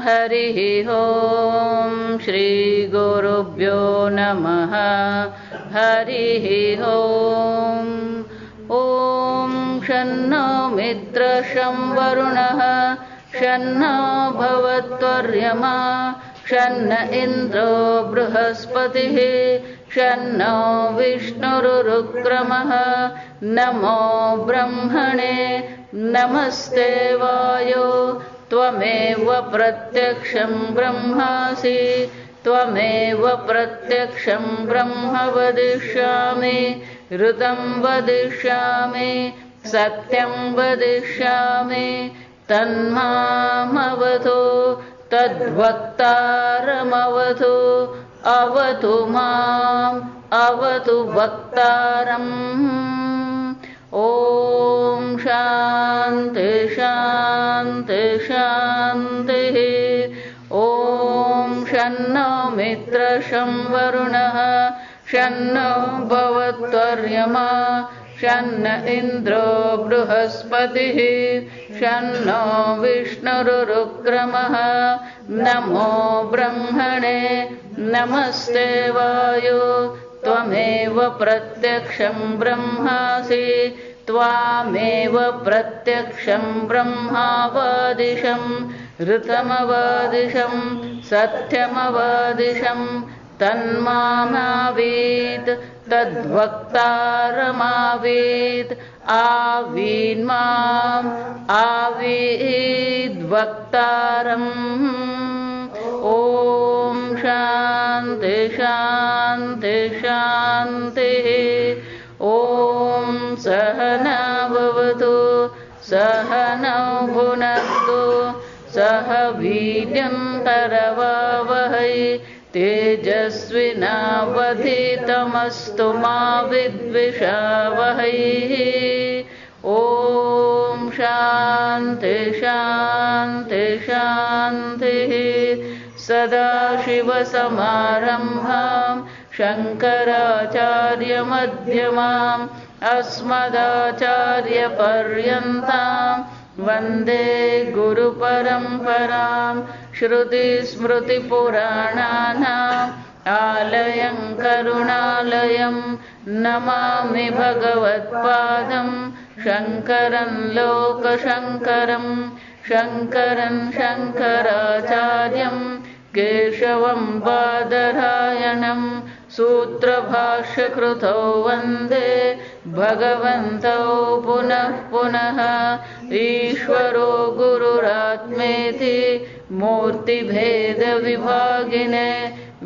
हरिः ॐ श्रीगुरुभ्यो नमः हरिः ॐ ॐ शन्नो मित्रशं वरुणः शन्नो भवत्वर्यमा शन्न इन्द्रो बृहस्पतिः शन्नो विष्णुरुक्रमः नमो ब्रह्मणे नमस्ते वायो त्वमेव प्रत्यक्षं ब्रह्मासि त्वमेव प्रत्यक्षं ब्रह्म वदिष्यामि ऋतं वदिष्यामि सत्यं वदिष्यामि तन्मामवतु तद्वक्तारमवतु अवतु माम् अवतु वक्तारम् ॐ शान्ति शान्ति शान्तिः ॐ शन्नो मित्रशं वरुणः शन्नो भवत्वर्यमा शन्न इन्द्रो बृहस्पतिः शन्नो विष्णुरुक्रमः नमो ब्रह्मणे नमस्ते वायो त्वमेव प्रत्यक्षं ब्रह्मासि त्वामेव प्रत्यक्षं ब्रह्मावादिशं ऋतमवादिशं सत्यमवादिशं तन्मामावीत् तद्वक्तारमावीत् आवीन्माम् आवीद्वक्तारम् ॐ शान्ति शान्ति शान्तिः ॐ सहना भवतु सहनौ भुनक्तु सह वीर्यं करवावहै तेजस्विनावधीतमस्तु मा विद्विषावहै ॐ शान्ति शान्ति शान्तिः सदाशिवसमारम्भां शङ्कराचार्यमध्यमाम् अस्मदाचार्यपर्यन्तां वन्दे गुरुपरम्परां श्रुतिस्मृतिपुराणानाम् आलयं करुणालयं नमामि भगवत्पादं शङ्करं लोकशङ्करं शङ्करं शङ्कराचार्यं केशवं बादरायणं सूत्रभाष्यकृतौ वन्दे भगवन्तौ पुनः पुनः ईश्वरो गुरुरात्मेति मूर्तिभेदविभागिने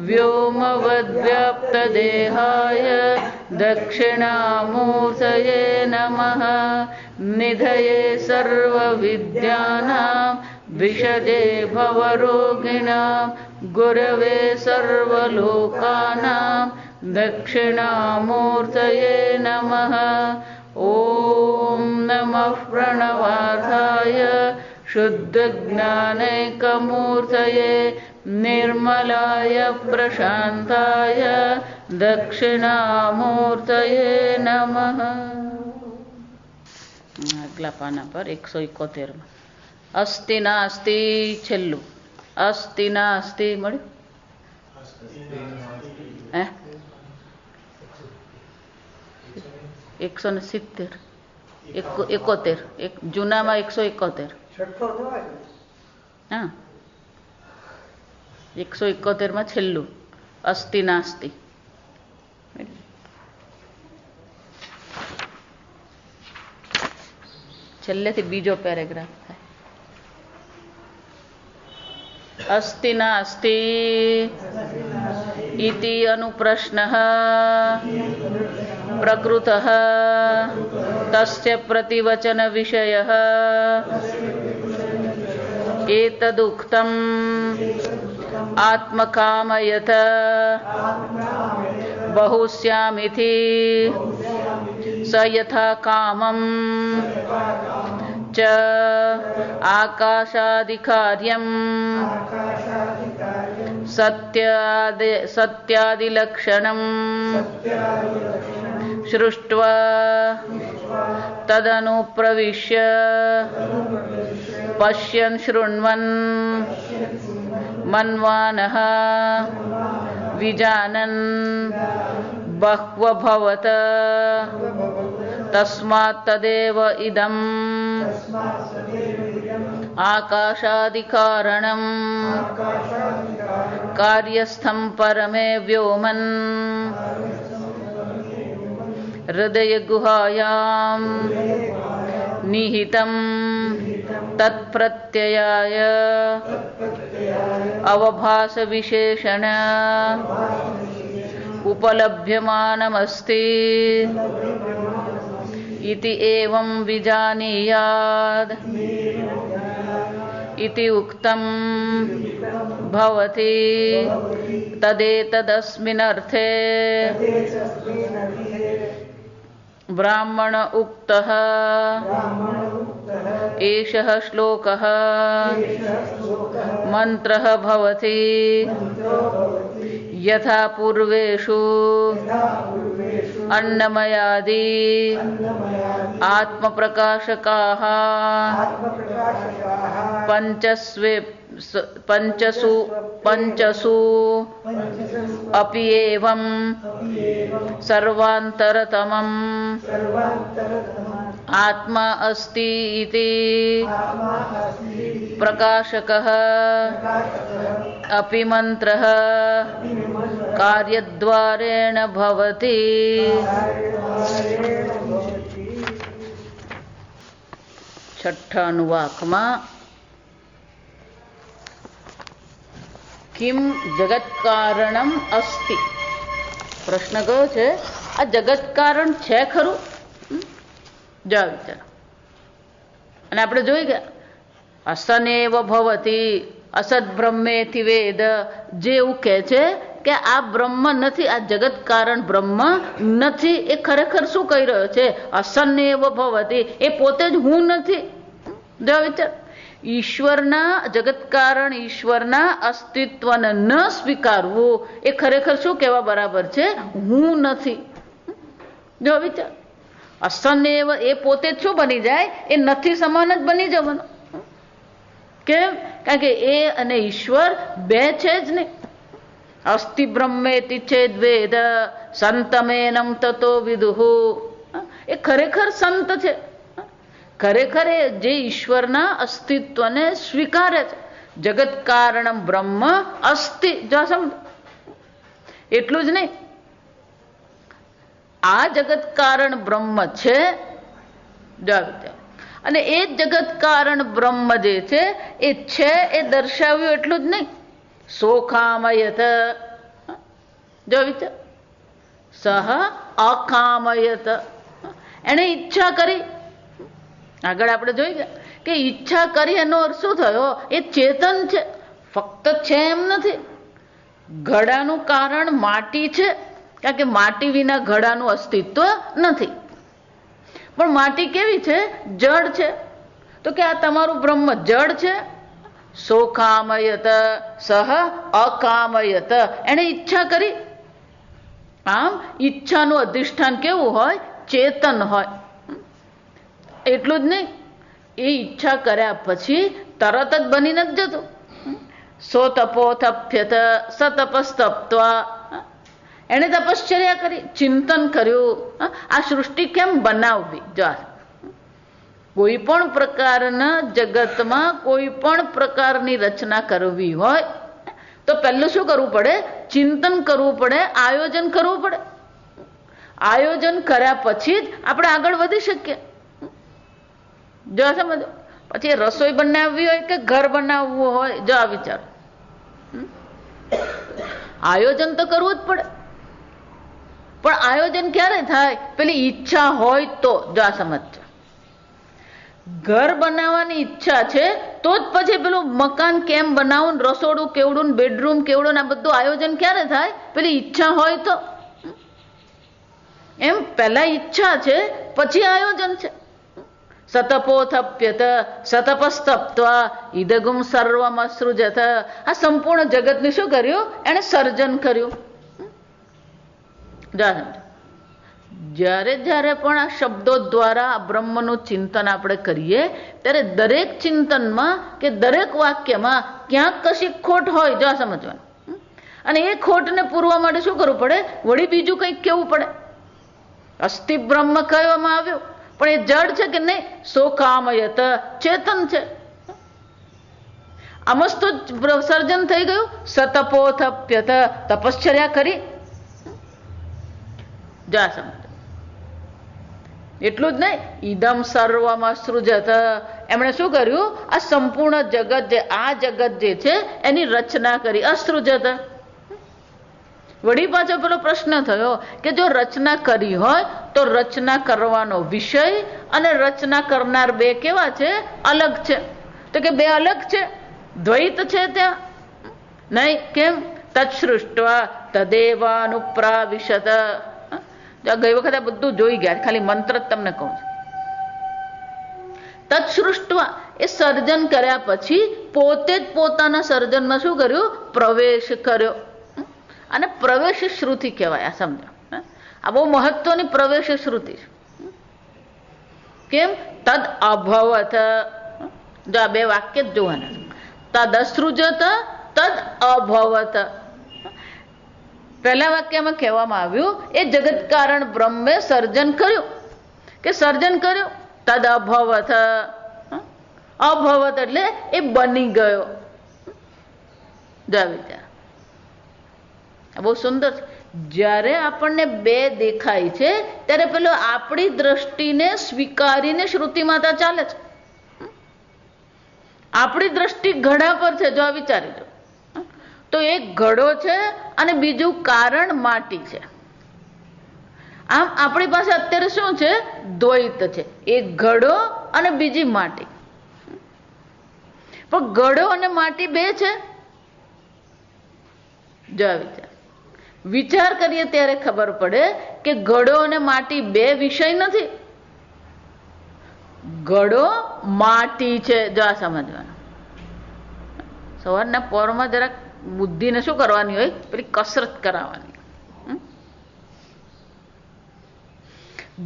व्योमवद्व्याप्तदेहाय दक्षिणामूर्तये नमः निधये सर्वविद्यानां विशदे भवरोगिणां गुरवे सर्वलोकानां दक्षिणामूर्तये नमः ॐ नमः प्रणवार्थाय शुद्धज्ञानैकमूर्तये निर्मलाय प्रशान्ताय दक्षिणामूर्तये नमः। अगला पाना पर 171 में अस्ति नास्ति छेल्लू अस्ति नास्ति मळ्યું 170 71 જૂનામાં 171 હા 171 માં છેલ્લું अस्ति नास्ति છેલ્લેથી બીજો પેરેગ્રાફ થાય अस्ति नास्ति इति अनुप्रश्नः प्रकृतः तस्य प्रतिवचन विषयः एतदुक्तम् आत्मकामयत बहुस्यामिति स यथा कामं च आकाशादिकार्यं सत्यादिलक्षणं सृष्ट्वा तदनुप्रविश्य પશ્યन् શૃण्वन् મન્વાનઃ વિજાનन् બહ્વભવત તસ્માत् તદેવ ઇદम् આકાશાદિકારણમ કાર્યસ્થં પરમે વ્યોમન હૃદયગુહાયાં નિહિતં તત્પ્રત્યયાય અવભાસ વિશેષણ ઉપલભ્યમાનમસ્તિ ઇતિ એવં વિજાનીયાદ इति उक्तं भवति तदेतदस्मिन्नर्थे ब्राह्मण उक्तः एषः श्लोकः मन्त्रः भवति यथा पूर्वेषु अन्नमयादि आत्मप्रकाशकाः पंचसु अपि एवं सर्वान्तरतमम् आत्मा अस्ति इति प्रकाशकः अपि मंत्रः कार्यद्वारेण भवति। छठा अनुवाकમાં किम जगत कारणम अस्ति प्रश्न कयो છે આ જગત કારણ છે ખરું? જો વિચાર અને આપણે જોઈ ગયા અસનેવ ભવતી અસદ બ્રહ્મેથી વેદ જે એવું કહે છે કે આ બ્રહ્મ નથી, આ જગત કારણ બ્રહ્મ નથી, એ ખરેખર શું કહી રહ્યો છે? અસનેવ ભવતી, એ પોતે જ હું નથી. જો વિચાર ઈશ્વરના જગત કારણ ઈશ્વરના અસ્તિત્વને ન સ્વીકારવું એ ખરેખર શું કહેવા બરાબર છે? હું નથી. જો વિચાર અસનેવ એ પોતે જ શું બની જાય? એ નથી સમાન જ બની જવાનું. કેમ? કારણ કે એ અને ઈશ્વર બે છે જ નહીં. અસ્તિ બ્રહ્મેતિ ચેદ વેદ સંતમેનમ તતો વિદુહુ, એ ખરેખર સંત છે. ખરેખર એ જે ઈશ્વરના અસ્તિત્વને સ્વીકારે છે. જગત કારણમ બ્રહ્મ અસ્તિ. જો સમજ, એટલું જ નહીં, આ જગત કારણ બ્રહ્મ છે. અને એ જગત કારણ બ્રહ્મ જે છે એ દર્શાવ્યું એટલું જ નહીં. સોખામયત, જો વિચાર સહ અકામયત, એને ઈચ્છા કરી. આગળ આપણે જોઈ ગયા કે ઈચ્છા કરી એનો અર્થ શું થયો? એ ચેતન છે, ફક્ત છે એમ નથી. ઘડાનું કારણ માટી છે, કારણ કે માટી વિના ઘડાનું અસ્તિત્વ નથી. પણ માટી કેવી છે? જડ છે. તો કે આ તમારું બ્રહ્મ જડ છે. સોખામયત સહ અકામયત, એને ઈચ્છા કરી. આમ ઈચ્છાનું અધિષ્ઠાન કેવું હોય? ચેતન હોય. એટલું જ નહીં, એ ઈચ્છા કર્યા પછી તરત જ બની નથી જતું. સો તપોથપ્યત સ તપસ્તપ્ત્વા, એને તપશ્ચર્યા કરી, ચિંતન કર્યું, આ સૃષ્ટિ કેમ બનાવવી. જો કોઈ પણ પ્રકારના જગતમાં કોઈ પણ પ્રકારની રચના કરવી હોય તો પહેલું શું કરવું પડે? ચિંતન કરવું પડે, આયોજન કરવું પડે. આયોજન કર્યા પછી જ આપણે આગળ વધી શકીએ. જો સમજો, પછી રસોઈ બનાવવી હોય કે ઘર બનાવવું હોય, જો આ વિચાર, આયોજન તો કરવું જ પડે. પણ આયોજન ક્યારે થાય? પેલી ઈચ્છા હોય તો. જો આ સમજ, ઘર બનાવવાની ઈચ્છા છે તો જ પછી પેલું મકાન કેમ બનાવવું, રસોડું કેવડું, બેડરૂમ કેવડું, આ બધું આયોજન ક્યારે થાય? પેલી ઈચ્છા હોય તો. એમ પહેલા ઈચ્છા છે પછી આયોજન છે. સતપોથપ્યત સતપસ્તપ્ત્વા ઇદગુમ સર્વમસૃજત, આ સંપૂર્ણ જગતનું શું કર્યું? એને સર્જન કર્યું. જ્યારે જ્યારે પણ આ શબ્દો દ્વારા આ બ્રહ્મનું ચિંતન આપણે કરીએ ત્યારે દરેક ચિંતનમાં કે દરેક વાક્યમાં ક્યાંક કશી ખોટ હોય જો આ સમજવાનું. અને એ ખોટને પૂરવા માટે શું કરવું પડે? વળી બીજું કંઈક કહેવું પડે. અસ્થિ બ્રહ્મ કહેવામાં આવ્યું, પણ એ જડ છે કે નહીં? શોકામયત, ચેતન છે. અમસ્તુ સર્જન થઈ ગયું. સતપોથપ્યત, તપશ્ચર્યા કરી. જા સમજ. એટલું જ નહીં, ઇદમ સર્વમ સૃજત, એમણે શું કર્યું? આ સંપૂર્ણ જગત જે આ જગત જે છે એની રચના કરી. અસૃજત. વળી પાછો પેલો પ્રશ્ન થયો કે જો રચના કરી હોય તો રચના કરવાનો વિષય અને રચના કરનાર બે કેવા છે? અલગ છે. તો કે બે અલગ છે, દ્વૈત છે ત્યાં નહીં. કેમ? તત્સૃષ્ટવા તદેવાનુપ્રાવિશત. ગઈ વખતે બધું જોઈ ગયા, ખાલી મંત્ર જ તમને કહું છું. તત્સૃષ્ટવા એ સર્જન કર્યા પછી પોતે જ પોતાના સર્જનમાં શું કર્યું? પ્રવેશ કર્યો. અને પ્રવેશ શ્રુતિ કહેવાય. આ સમજો, આ બહુ મહત્વની પ્રવેશ શ્રુતિ છે. કેમ? તદ અભવત. જો આ બે વાક્ય જ જોવાના. તદ અસૃજત, તદ અભવત. પહેલા વાક્યમાં કહેવામાં આવ્યું એ જગત કારણ બ્રહ્મે સર્જન કર્યું કે સર્જન કર્યું. તદ અભવત. અભવત એટલે એ બની ગયો. જા વિચાર, બહુ સુંદર છે. જ્યારે આપણને બે દેખાય છે ત્યારે પેલો આપણી દ્રષ્ટિને સ્વીકારીને શ્રુતિ માતા ચાલે છે. આપણી દ્રષ્ટિ ઘડા પર છે. જો આ વિચારી જો, તો એક ઘડો છે અને બીજું કારણ માટી છે. આમ આપણી પાસે અત્યારે શું છે? દ્વૈત છે. એક ઘડો અને બીજી માટી. પણ ઘડો અને માટી બે છે. જો વિચાર, વિચાર કરીએ ત્યારે ખબર પડે કે ઘડો અને માટી બે વિષય નથી. ઘડો માટી છે. જો આ સમજવાનું. સવારના પોરમાં જરાક બુદ્ધિને શું કરવાની હોય? પેલી કસરત કરાવવાની.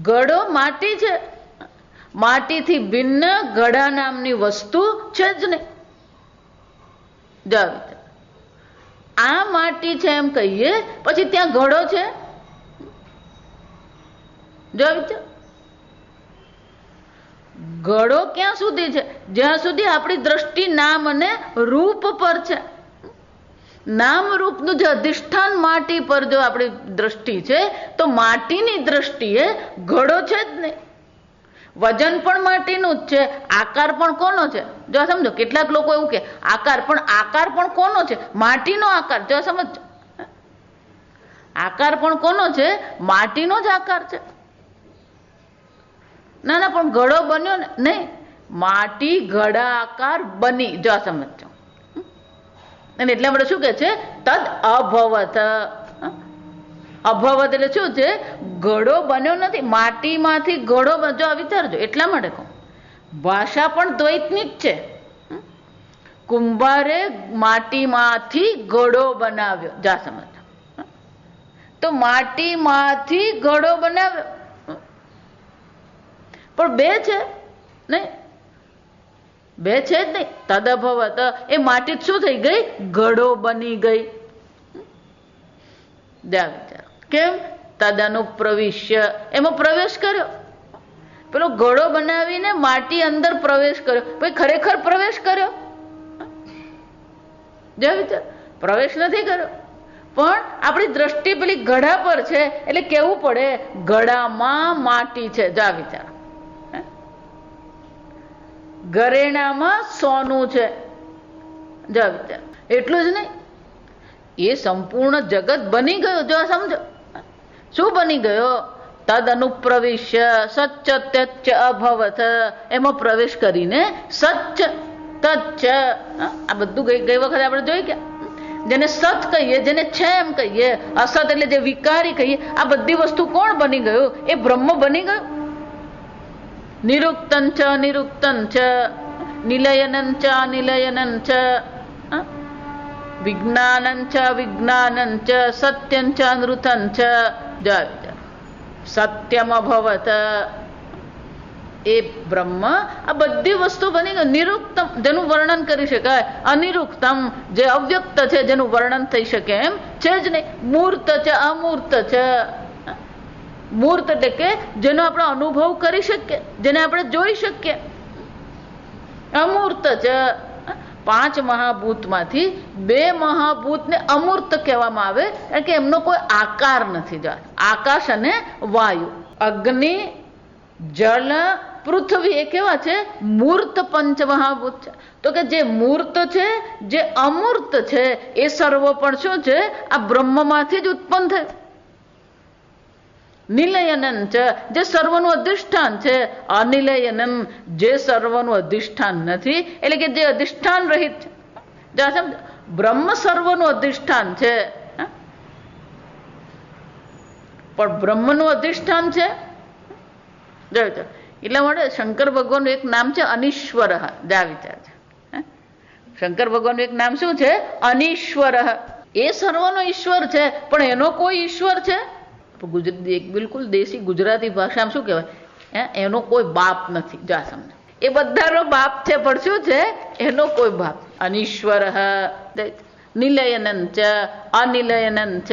ઘડો માટી છે. માટીથી ભિન્ન ઘડા નામની વસ્તુ છે જ નહીં. જાવ, આ માટી છે એમ કહીએ, પછી ત્યાં ઘડો છે. જો વિચાર, ઘડો ક્યાં સુધી છે? જ્યાં સુધી આપણી દ્રષ્ટિ નામ અને રૂપ પર છે. નામ રૂપનું જે અધિષ્ઠાન માટી પર જો આપણી દ્રષ્ટિ છે તો માટીની દ્રષ્ટિએ ઘડો છે જ નહીં. વજન પણ માટીનું જ છે. આકાર પણ કોનો છે? જો સમજો, કેટલાક લોકો એવું કે આકાર પણ કોનો છે? માટીનો આકાર. જો સમજો, આકાર પણ કોનો છે? માટીનો જ આકાર છે. ના ના, પણ ઘડો બન્યો ને? નહીં, માટી ઘડા આકાર બની. જો સમજો. અને એટલે આપણે શું કે છે? તદ અભવત. અભવત એટલે શું છે? ઘડો બન્યો નથી. માટીમાંથી ઘડો બન્યો. વિચારજો, એટલા માટે કહું, ભાષા પણ દ્વૈતની જ છે. કુંભારે માટીમાંથી ઘડો બનાવ્યો. જા સમજો. તો માટીમાંથી ઘડો બનાવ્યો, પણ બે છે નહીં. બે છે જ નહીં. તદભવત એ માટી શું થઈ ગઈ? ઘડો બની ગઈ. વિચાર કેમ? તદનુપ્રવિશ્ય, એમાં પ્રવેશ કર્યો. પેલો ઘડો બનાવીને માટી અંદર પ્રવેશ કર્યો. ભાઈ ખરેખર પ્રવેશ કર્યો? વિચાર, પ્રવેશ નથી કર્યો. પણ આપણી દ્રષ્ટિ પેલી ઘડા પર છે એટલે કેવું પડે? ઘડામાં માટી છે. જા વિચાર, ઘરેણામાં સોનું છે. જા વિચાર, એટલું જ નહીં, એ સંપૂર્ણ જગત બની ગયો. જો સમજો, શું બની ગયો? તદ અનુપ્રવિશ્ય સચ્ચ અભવત. એમાં પ્રવેશ કરીને સચ્ચ તચ્ચ, આ બધું ગઈ વખતે આપણે જોઈ ગયા. જેને સત કહીએ, જેને છે એમ કહીએ, અસત એટલે જે વિકારી કહીએ, આ બધી વસ્તુ કોણ બની ગયું? એ બ્રહ્મ બની ગયું. નિરુક્તં ચ નિરુક્તં ચ, નિલયનં ચ નિલયનં ચ, વિજ્ઞાનં ચ વિજ્ઞાનં ચ, સત્યં ચ અનૃતં ચ. સત્યમ અભવત, એ બ્રહ્મ આ બધી વસ્તુ બની ગઈ. નિરુક્તમ જેનું વર્ણન કરી શકાય, અનિરુક્તમ જે અવ્યક્ત છે જેનું વર્ણન થઈ શકે એમ છે જ નહીં. મૂર્ત છે, અમૂર્ત છે. મૂર્ત એટલે કે જેનો આપણે અનુભવ કરી શકીએ, જેને આપણે જોઈ શકીએ. અમૂર્ત છે. 5 મહાભૂતમાંથી 2 મહાભૂતને અમૂર્ત કહેવામાં આવે કારણ કે એમનો કોઈ આકાર નથી. આકાશ અને વાયુ, અગ્નિ, જળ, પૃથ્વી એ કેવા છે? મૂર્ત પંચમહાભૂત છે. તો કે જે મૂર્ત છે, જે અમૂર્ત છે, એ સર્વ પણ શું છે? આ બ્રહ્મમાંથી જ ઉત્પન્ન થયું. નિલયનન છે જે સર્વનું અધિષ્ઠાન છે, અનિલયનન જે સર્વનું અધિષ્ઠાન નથી, એટલે કે જે અધિષ્ઠાન રહિત છે. બ્રહ્મ સર્વનું અધિષ્ઠાન છે, પણ બ્રહ્મનું અધિષ્ઠાન છે. એટલા માટે શંકર ભગવાનનું એક નામ છે અનીશ્વર. જા વિચાર છે. શંકર ભગવાનનું એક નામ શું છે? અનીશ્વર. એ સર્વનો ઈશ્વર છે, પણ એનો કોઈ ઈશ્વર છે? બિલકુલ દેશી ગુજરાતી ભાષામાં શું કહેવાય? એનો કોઈ બાપ નથી. જા સમજ, એ બધાનો બાપ છે, પણ શું છે? એનો કોઈ બાપ. અનીશ્વર, નિલયનન ચ અનિલયનન ચ.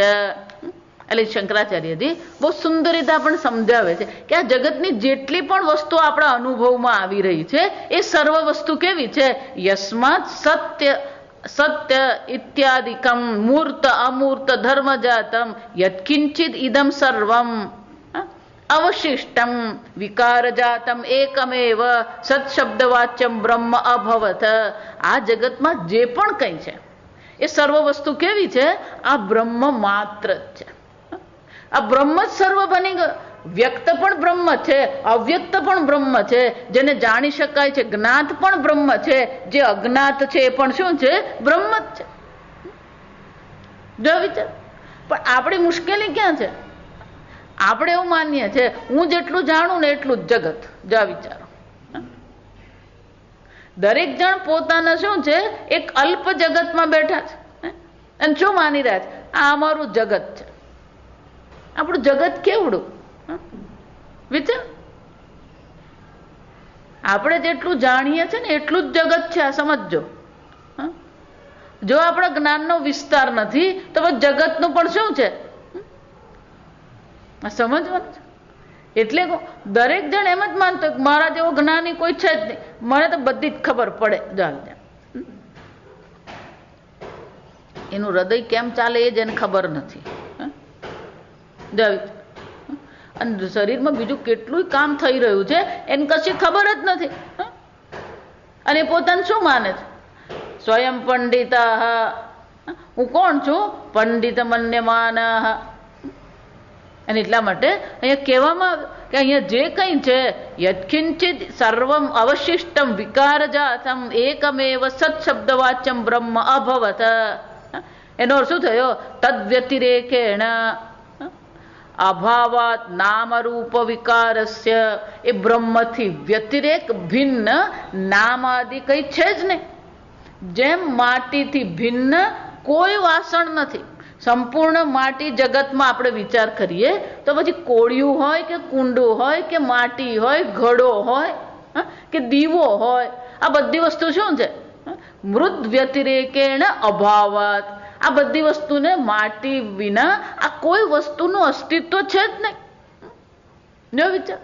એટલે શંકરાચાર્યજી બહુ સુંદર રીતે આપણને સમજાવે છે કે આ જગતની જેટલી પણ વસ્તુ આપણા અનુભવમાં આવી રહી છે એ સર્વ વસ્તુ કેવી છે? યસ્માત સત્ય સત્ય ઇત્યાદિકમ મૂર્ત અમૂર્ત ધર્મજાતમ યત્કિંચિત ઇદમ સર્વમ અવશિષ્ટમ વિકારજાતમ એકમેવ સત્શબ્દવાચ્યમ બ્રહ્મ અભવત. આ જગતમાં જે પણ કંઈ છે એ સર્વ વસ્તુ કેવી છે? આ બ્રહ્મ માત્ર જ છે. આ બ્રહ્મ જ સર્વ બની ગયો. વ્યક્ત પણ બ્રહ્મ છે, અવ્યક્ત પણ બ્રહ્મ છે, જેને જાણી શકાય છે જ્ઞાત પણ બ્રહ્મ છે, જે અજ્ઞાત છે એ પણ શું છે? બ્રહ્મ જ છે. જો વિચાર, પણ આપણી મુશ્કેલી ક્યાં છે? આપણે એવું માનીએ છીએ હું જેટલું જાણું ને એટલું જ જગત. જો વિચારો, દરેક જણ પોતાના શું છે? એક અલ્પ જગતમાં બેઠા છે અને શું માની રહ્યા છે? આ અમારું જગત છે. આપણું જગત કેવડું વિચાર. આપણે જેટલું જાણીએ છીએ ને એટલું જ જગત છે. આ સમજજો. જો આપણા જ્ઞાનનો વિસ્તાર નથી તો જગતનું પણ શું છે? સમજવાનું છે. એટલે દરેક જણ એમ જ માનતો મારા જેવો જ્ઞાની કોઈ છે જ નહીં, મને તો બધી જ ખબર પડે. એનું હૃદય કેમ ચાલે એ જ એને ખબર નથી. અને શરીરમાં બીજું કેટલું કામ થઈ રહ્યું છે એને કશી ખબર જ નથી. અને પોતાને શું માને છે? સ્વયં પંડિત. હું કોણ છું? પંડિત મન્યમાન. અને એટલા માટે અહીંયા કહેવામાં આવે કે અહીંયા જે કંઈ છે યત્કિંચિત સર્વમ અવશિષ્ટમ વિકારજાતમ એકમેવ સત્શબ્દવાચ્યમ બ્રહ્મ અભવત. એનો અર્થ શું થયો? તદ્વ્યતિરેકેણ અભાવાત નામરૂપ વિકારસ્ય. એ બ્રહ્મથી વ્યતિરેક ભિન્ન નામ આદિ કઈ છે જ નહીં. જેમ માટીથી ભિન્ન કોઈ વાસણ નથી. સંપૂર્ણ માટી જગતમાં આપણે વિચાર કરીએ તો પછી કોળિયું હોય કે કુંડું હોય કે માટી હોય, ઘડો હોય કે દીવો હોય, આ બધી વસ્તુ શું છે? મૃદ વ્યતિરેકેણ અભાવાત. આ બધી વસ્તુને માટી વિના આ કોઈ વસ્તુનું અસ્તિત્વ છે જ નહીં. જો વિચાર,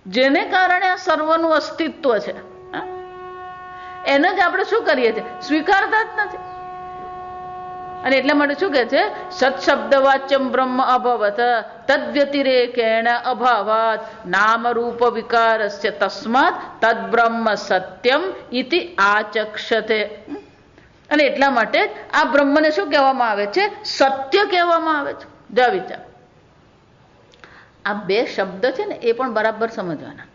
જેને કારણે આ સર્વનું અસ્તિત્વ છે એને જ આપણે શું કરીએ છીએ? સ્વીકારતા જ નથી. અને એટલા માટે શું કહે છે? સત્શબ્દવાચ્યમ બ્રહ્મ અભવત તદ્વ્યતિરેકેણ અભાવાત નામરૂપ વિકારસ્ય તસ્માત તદ્બ્રહ્મ સત્યમ ઇતિ આચક્ષતે. અને એટલા માટે આ બ્રહ્મને શું કહેવામાં આવે છે? સત્ય કહેવામાં આવે છે. જા વિચાર, આ બે શબ્દ છે ને એ પણ બરાબર સમજવાના.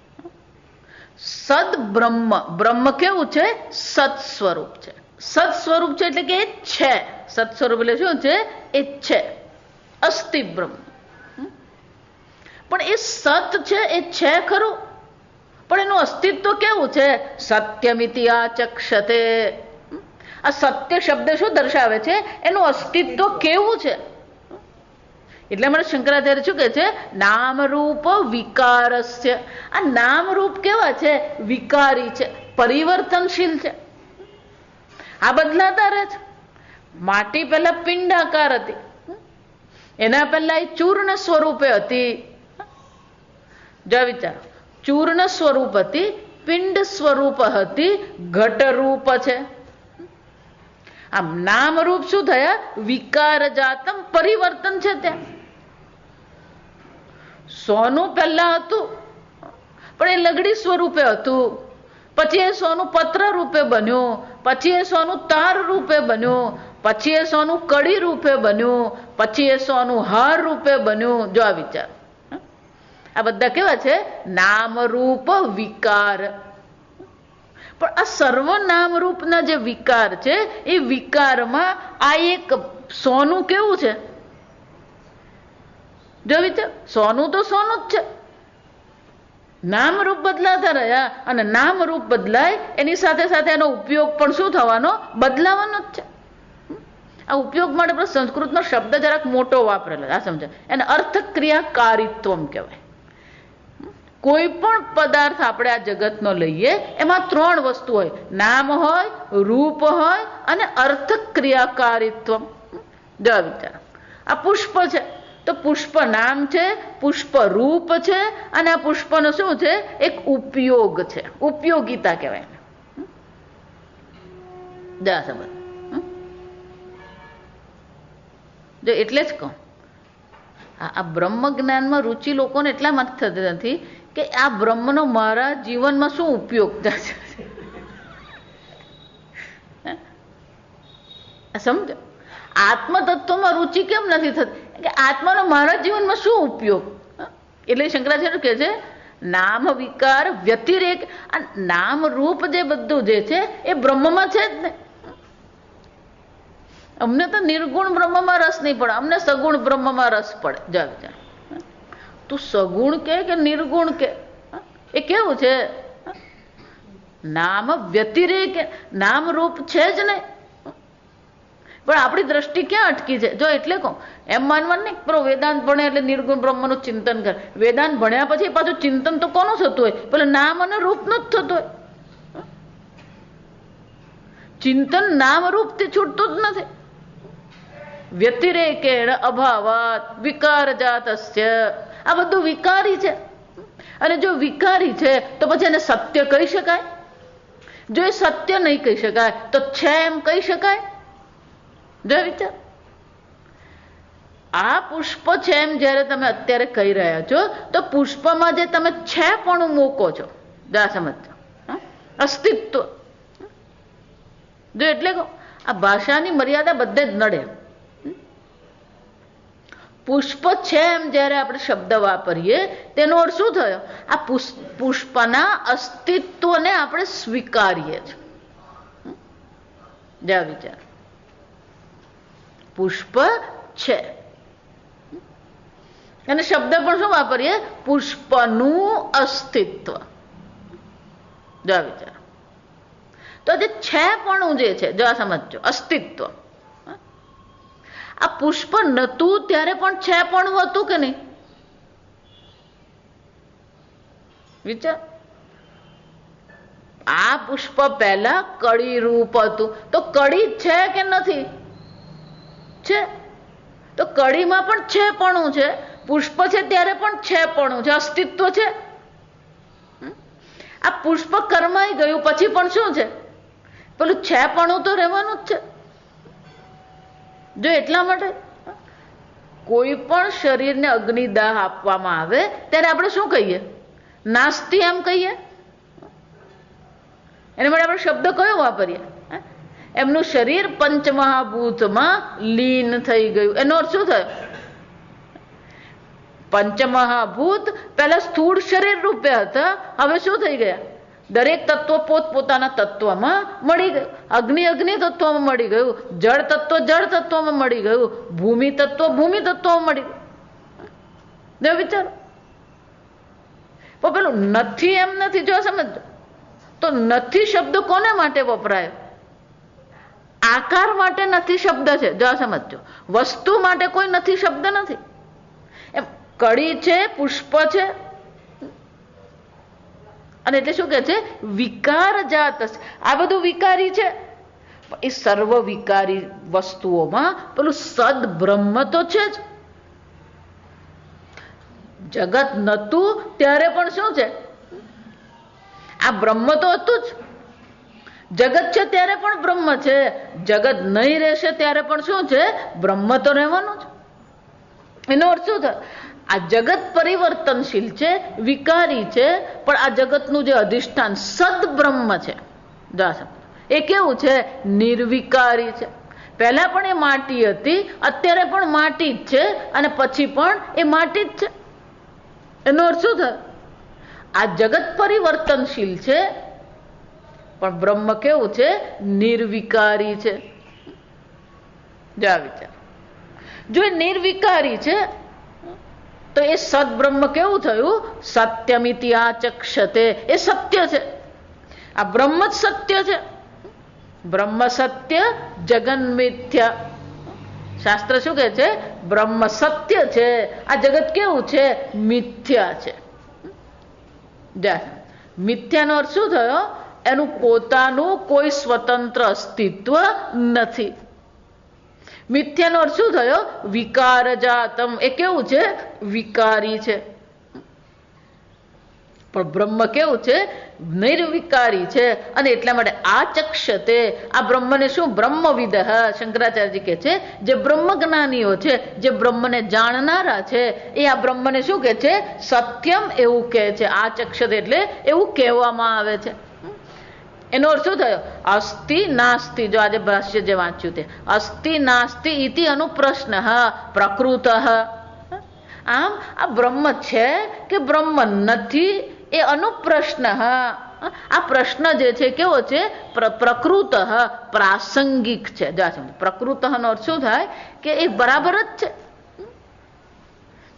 સદ બ્રહ્મ, બ્રહ્મ કેવું છે? સત સ્વરૂપ છે. સત સ્વરૂપ છે એટલે કે એ છે. સત સ્વરૂપ એટલે શું છે? એ છે, અસ્તિ બ્રહ્મ. પણ એ સત છે, એ છે ખરું, પણ એનું અસ્તિત્વ કેવું છે? સત્યમિતિ આચક્ષતે. આ સત્ય શબ્દ શું દર્શાવે છે? એનું અસ્તિત્વ કેવું છે એટલે અમારે શંકરાચાર્ય શું કહે છે? નામરૂપ વિકારસ્ય. આ નામરૂપ કેવા છે? વિકારી છે, પરિવર્તનશીલ છે, આ બદલાતા રહે છે. માટી પહેલા પિંડાકાર હતી, એના પહેલા એ ચૂર્ણ સ્વરૂપે હતી. જો વિચારો, ચૂર્ણ સ્વરૂપ હતી, પિંડ સ્વરૂપ હતી, ઘટરૂપ છે. આમ નામરૂપ શું થયા? વિકાર જાતમ, પરિવર્તન છે. ત્યાં સોનું પહેલા હતું પણ એ લગડી સ્વરૂપે હતું, પછી એ સોનું પત્ર રૂપે બન્યું, પછી એ સોનું તાર રૂપે બન્યું, પછી એ સોનું કડી રૂપે બન્યું, પછી એ સોનું હાર રૂપે બન્યું. જો આ વિચાર, આ બધા કેવા છે? નામરૂપ વિકાર. પણ આ સર્વ નામરૂપના જે વિકાર છે એ વિકારમાં આ એક સોનું કેવું છે? જો વિચાર, સોનું તો સોનું જ છે. નામરૂપ બદલાતા રહ્યા અને નામરૂપ બદલાય એની સાથે સાથે એનો ઉપયોગ પણ શું થવાનો? બદલાવાનો જ છે. આ ઉપયોગ માટે આપણે સંસ્કૃતનો શબ્દ જરાક મોટો વાપરેલો, આ સમજાય. એને અર્થક્રિયાકારીત્વમ કહેવાય. કોઈ પણ પદાર્થ આપણે આ જગતનો લઈએ એમાં 3 વસ્તુ હોય: નામ હોય, રૂપ હોય અને અર્થક્રિયાકારીત્વમ. જો વિચાર, આ પુષ્પ છે તો પુષ્પ નામ છે, પુષ્પ રૂપ છે, અને આ પુષ્પનો શું છે? એક ઉપયોગ છે, ઉપયોગિતા કહેવાય. જો એટલે જ કહું, આ બ્રહ્મ જ્ઞાનમાં રુચિ લોકોને એટલા માટે થતી નથી કે આ બ્રહ્મનો મારા જીવનમાં શું ઉપયોગ છે. સમજો, આત્મતત્વમાં રુચિ કેમ નથી થતી? કે આત્માનો મારા જીવનમાં શું ઉપયોગ? એટલે શંકરાચાર્ય કહે છે નામ વિકાર વ્યતિરેક. આ નામ રૂપ જે બધું જે છે એ બ્રહ્મમાં છે જ ને. અમને તો નિર્ગુણ બ્રહ્મમાં રસ નહીં પડે, અમને સગુણ બ્રહ્મમાં રસ પડે. જા વિચાર, તું સગુણ કે નિર્ગુણ કે, એ કેવું છે? નામ વ્યતિરેક, નામ રૂપ છે જ નહીં. પણ આપણી દ્રષ્ટિ ક્યાં અટકી છે? જો એટલે કહું, એમ માનવાનું નહીં પણ વેદાંત ભણે એટલે નિર્ગુણ બ્રહ્મનું ચિંતન કરે. વેદાંત ભણ્યા પછી પાછું ચિંતન તો કોનું થતું હોય? પેલું નામ અને રૂપનું જ થતું હોય. ચિંતન નામ રૂપથી છૂટતું જ નથી. વ્યતિરેકેણ અભાવાત વિકાર જાતસ્ય. આ બધું વિકારી છે. અને જો વિકારી છે તો પછી એને સત્ય કહી શકાય? જો એ સત્ય નહીં કહી શકાય તો છે એમ કહી શકાય? જો વિચાર, આ પુષ્પ છે એમ જયારે તમે અત્યારે કહી રહ્યા છો તો પુષ્પમાં જે તમે છે પણ મૂકો છો, જા સમજો, અસ્તિત્વ. જો એટલે કહો, આ ભાષાની મર્યાદા બધે જ નડે. પુષ્પ છે એમ જયારે આપણે શબ્દ વાપરીએ તેનો અર્થ શું થયો? આ પુષ્પના અસ્તિત્વને આપણે સ્વીકારીએ છીએ. જા વિચાર, પુષ્પ છે અને શબ્દ પણ શું વાપરીએ? પુષ્પનું અસ્તિત્વ. જા વિચાર, તો જે છે પણ જે છે, જો સમજો, અસ્તિત્વ. આ પુષ્પ નતું ત્યારે પણ છે પણ હતું કે નહીં? વિચાર, આ પુષ્પ પહેલા કડી રૂપ હતું તો કડી છે કે નથી? છે. તો કડીમાં પણ છે પણ છે, પુષ્પ છે ત્યારે પણ છે પણ છે, અસ્તિત્વ છે. આ પુષ્પ કર્માઈ ગયું પછી પણ શું છે? પેલું છે પણ તો રહેવાનું જ છે. જો એટલા માટે કોઈ પણ શરીરને અગ્નિદાહ આપવામાં આવે ત્યારે આપણે શું કહીએ? નાસ્તિ એમ કહીએ. એના માટે આપણે શબ્દ કયો વાપરીએ? એમનું શરીર પંચમહાભૂતમાં લીન થઈ ગયું. એનો અર્થ શું થયો? પંચમહાભૂત પહેલા સ્થૂળ શરીર રૂપે હતા, હવે શું થઈ ગયા? દરેક તત્વ પોતપોતાના તત્વમાં મળી ગયું. અગ્નિ અગ્નિ તત્વમાં મળી ગયું, જળ તત્વ જળ તત્વમાં મળી ગયું, ભૂમિ તત્વ ભૂમિ તત્વમાં મળી ગયું. વિચારો, પણ પેલું નથી એમ નથી. જો સમજો, તો નથી શબ્દ કોને માટે વપરાયો? આકાર માટે નથી શબ્દ છે. જો સમજો, વસ્તુ માટે કોઈ નથી શબ્દ નથી. કળી છે, પુષ્પ છે, અને એટલે શું કે છે? વિકાર જાત. આ બધું વિકારી છે. એ સર્વ વિકારી વસ્તુઓમાં પેલું સદ બ્રહ્મ તો છે જ. જગત નતું ત્યારે પણ શું છે? આ બ્રહ્મ તો હતું જ. જગત છે ત્યારે પણ બ્રહ્મ છે. જગત નહીં રહેશે ત્યારે પણ શું છે? બ્રહ્મ તો રહેવાનું જ. એનો અર્થ શું થાય? આ જગત પરિવર્તનશીલ છે, વિકારી છે, પણ આ જગતનું જે અધિષ્ઠાન સદ બ્રહ્મ છે, એ કેવું છે? નિર્વિકારી છે. પહેલા પણ એ માટી હતી, અત્યારે પણ માટી જ છે, અને પછી પણ એ માટી જ છે. એનો અર્થ શું થાય? આ જગત પરિવર્તનશીલ છે, પણ બ્રહ્મ કેવું છે? નિર્વિકારી છે. જા વિચાર. જો એ નિર્વિકારી છે તો એ સદબ્રહ્મ કેવું થયું? સત્યમિતિ આચક્ષતે. એ સત્ય છે. આ બ્રહ્મ જ સત્ય છે. બ્રહ્મ સત્ય, જગન મિથ્યા. શાસ્ત્ર શું કહે છે? બ્રહ્મ સત્ય છે, આ જગત કેવું છે? મિથ્યા છે. મિથ્યાનો અર્થ શું થયો? એનું પોતાનું કોઈ સ્વતંત્ર અસ્તિત્વ નથી. મિથ્યાનો અર્થ શું થયો? વિકાર જાતમ. એ કેવું છે? વિકારી છે. પણ બ્રહ્મ કેવું છે? નિર્વિકારી છે. અને એટલા માટે આચક્ષતે. આ બ્રહ્મને શું? બ્રહ્મવિદ. શંકરાચાર્યજી કહે છે જે બ્રહ્મ જ્ઞાનીઓ છે, જે બ્રહ્મને જાણનારા છે, એ આ બ્રહ્મને શું કહે છે? સત્યમ એવું કહે છે. આચક્ષતે એટલે એવું કહેવામાં આવે છે. એનો અર્થ શું થયો? અસ્તિ નાસ્તિ. જો આજે ભાષ્ય જે વાંચ્યું તે અસ્તિ નાસ્તિ ઇતિ અનુપ્રશ્ન પ્રકૃત. આમ આ બ્રહ્મ છે કે બ્રહ્મ નથી, એ અનુપ્રશ્ન. આ પ્રશ્ન જે છે કેવો છે? પ્રકૃત, પ્રાસંગિક છે. પ્રકૃત નો અર્થ શું થાય? કે એ બરાબર જ છે.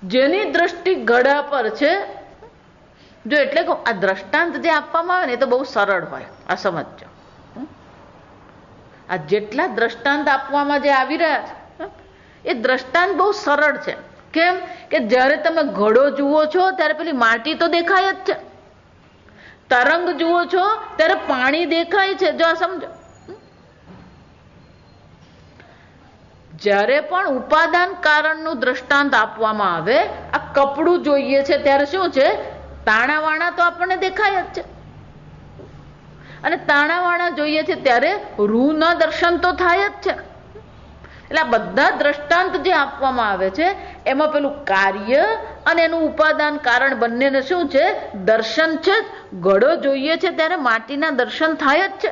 જેની દ્રષ્ટિ ઘડા પર છે. જો એટલે કહું, આ દ્રષ્ટાંત જે આપવામાં આવે ને એ તો બહુ સરળ હોય. આ સમજો. આ જેટલા દ્રષ્ટાંત આપવામાં જે આવી રહ્યા છે, એ દ્રષ્ટાંત બહુ સરળ છે. કેમ કે જ્યારે તમે ઘડો જુઓ છો ત્યારે પેલી માટી તો દેખાય જ છે. તરંગ જુઓ છો ત્યારે પાણી દેખાય છે. જો આ સમજો. જ્યારે પણ ઉપાદાન કારણનું દ્રષ્ટાંત આપવામાં આવે, આ કપડું જોઈએ છે ત્યારે શું છે? તાણાવાણા તો આપણને દેખાય જ છે. અને તાણાવાણા જોઈએ છે ત્યારે રૂના દર્શન તો થાય જ છે. એટલે આ બધા દ્રષ્ટાંત જે આપવામાં આવે છે એમાં પેલું કાર્ય અને એનું ઉપાદાન કારણ બંનેને શું છે? દર્શન છે. ઘડો જોઈએ છે ત્યારે માટીના દર્શન થાય જ છે.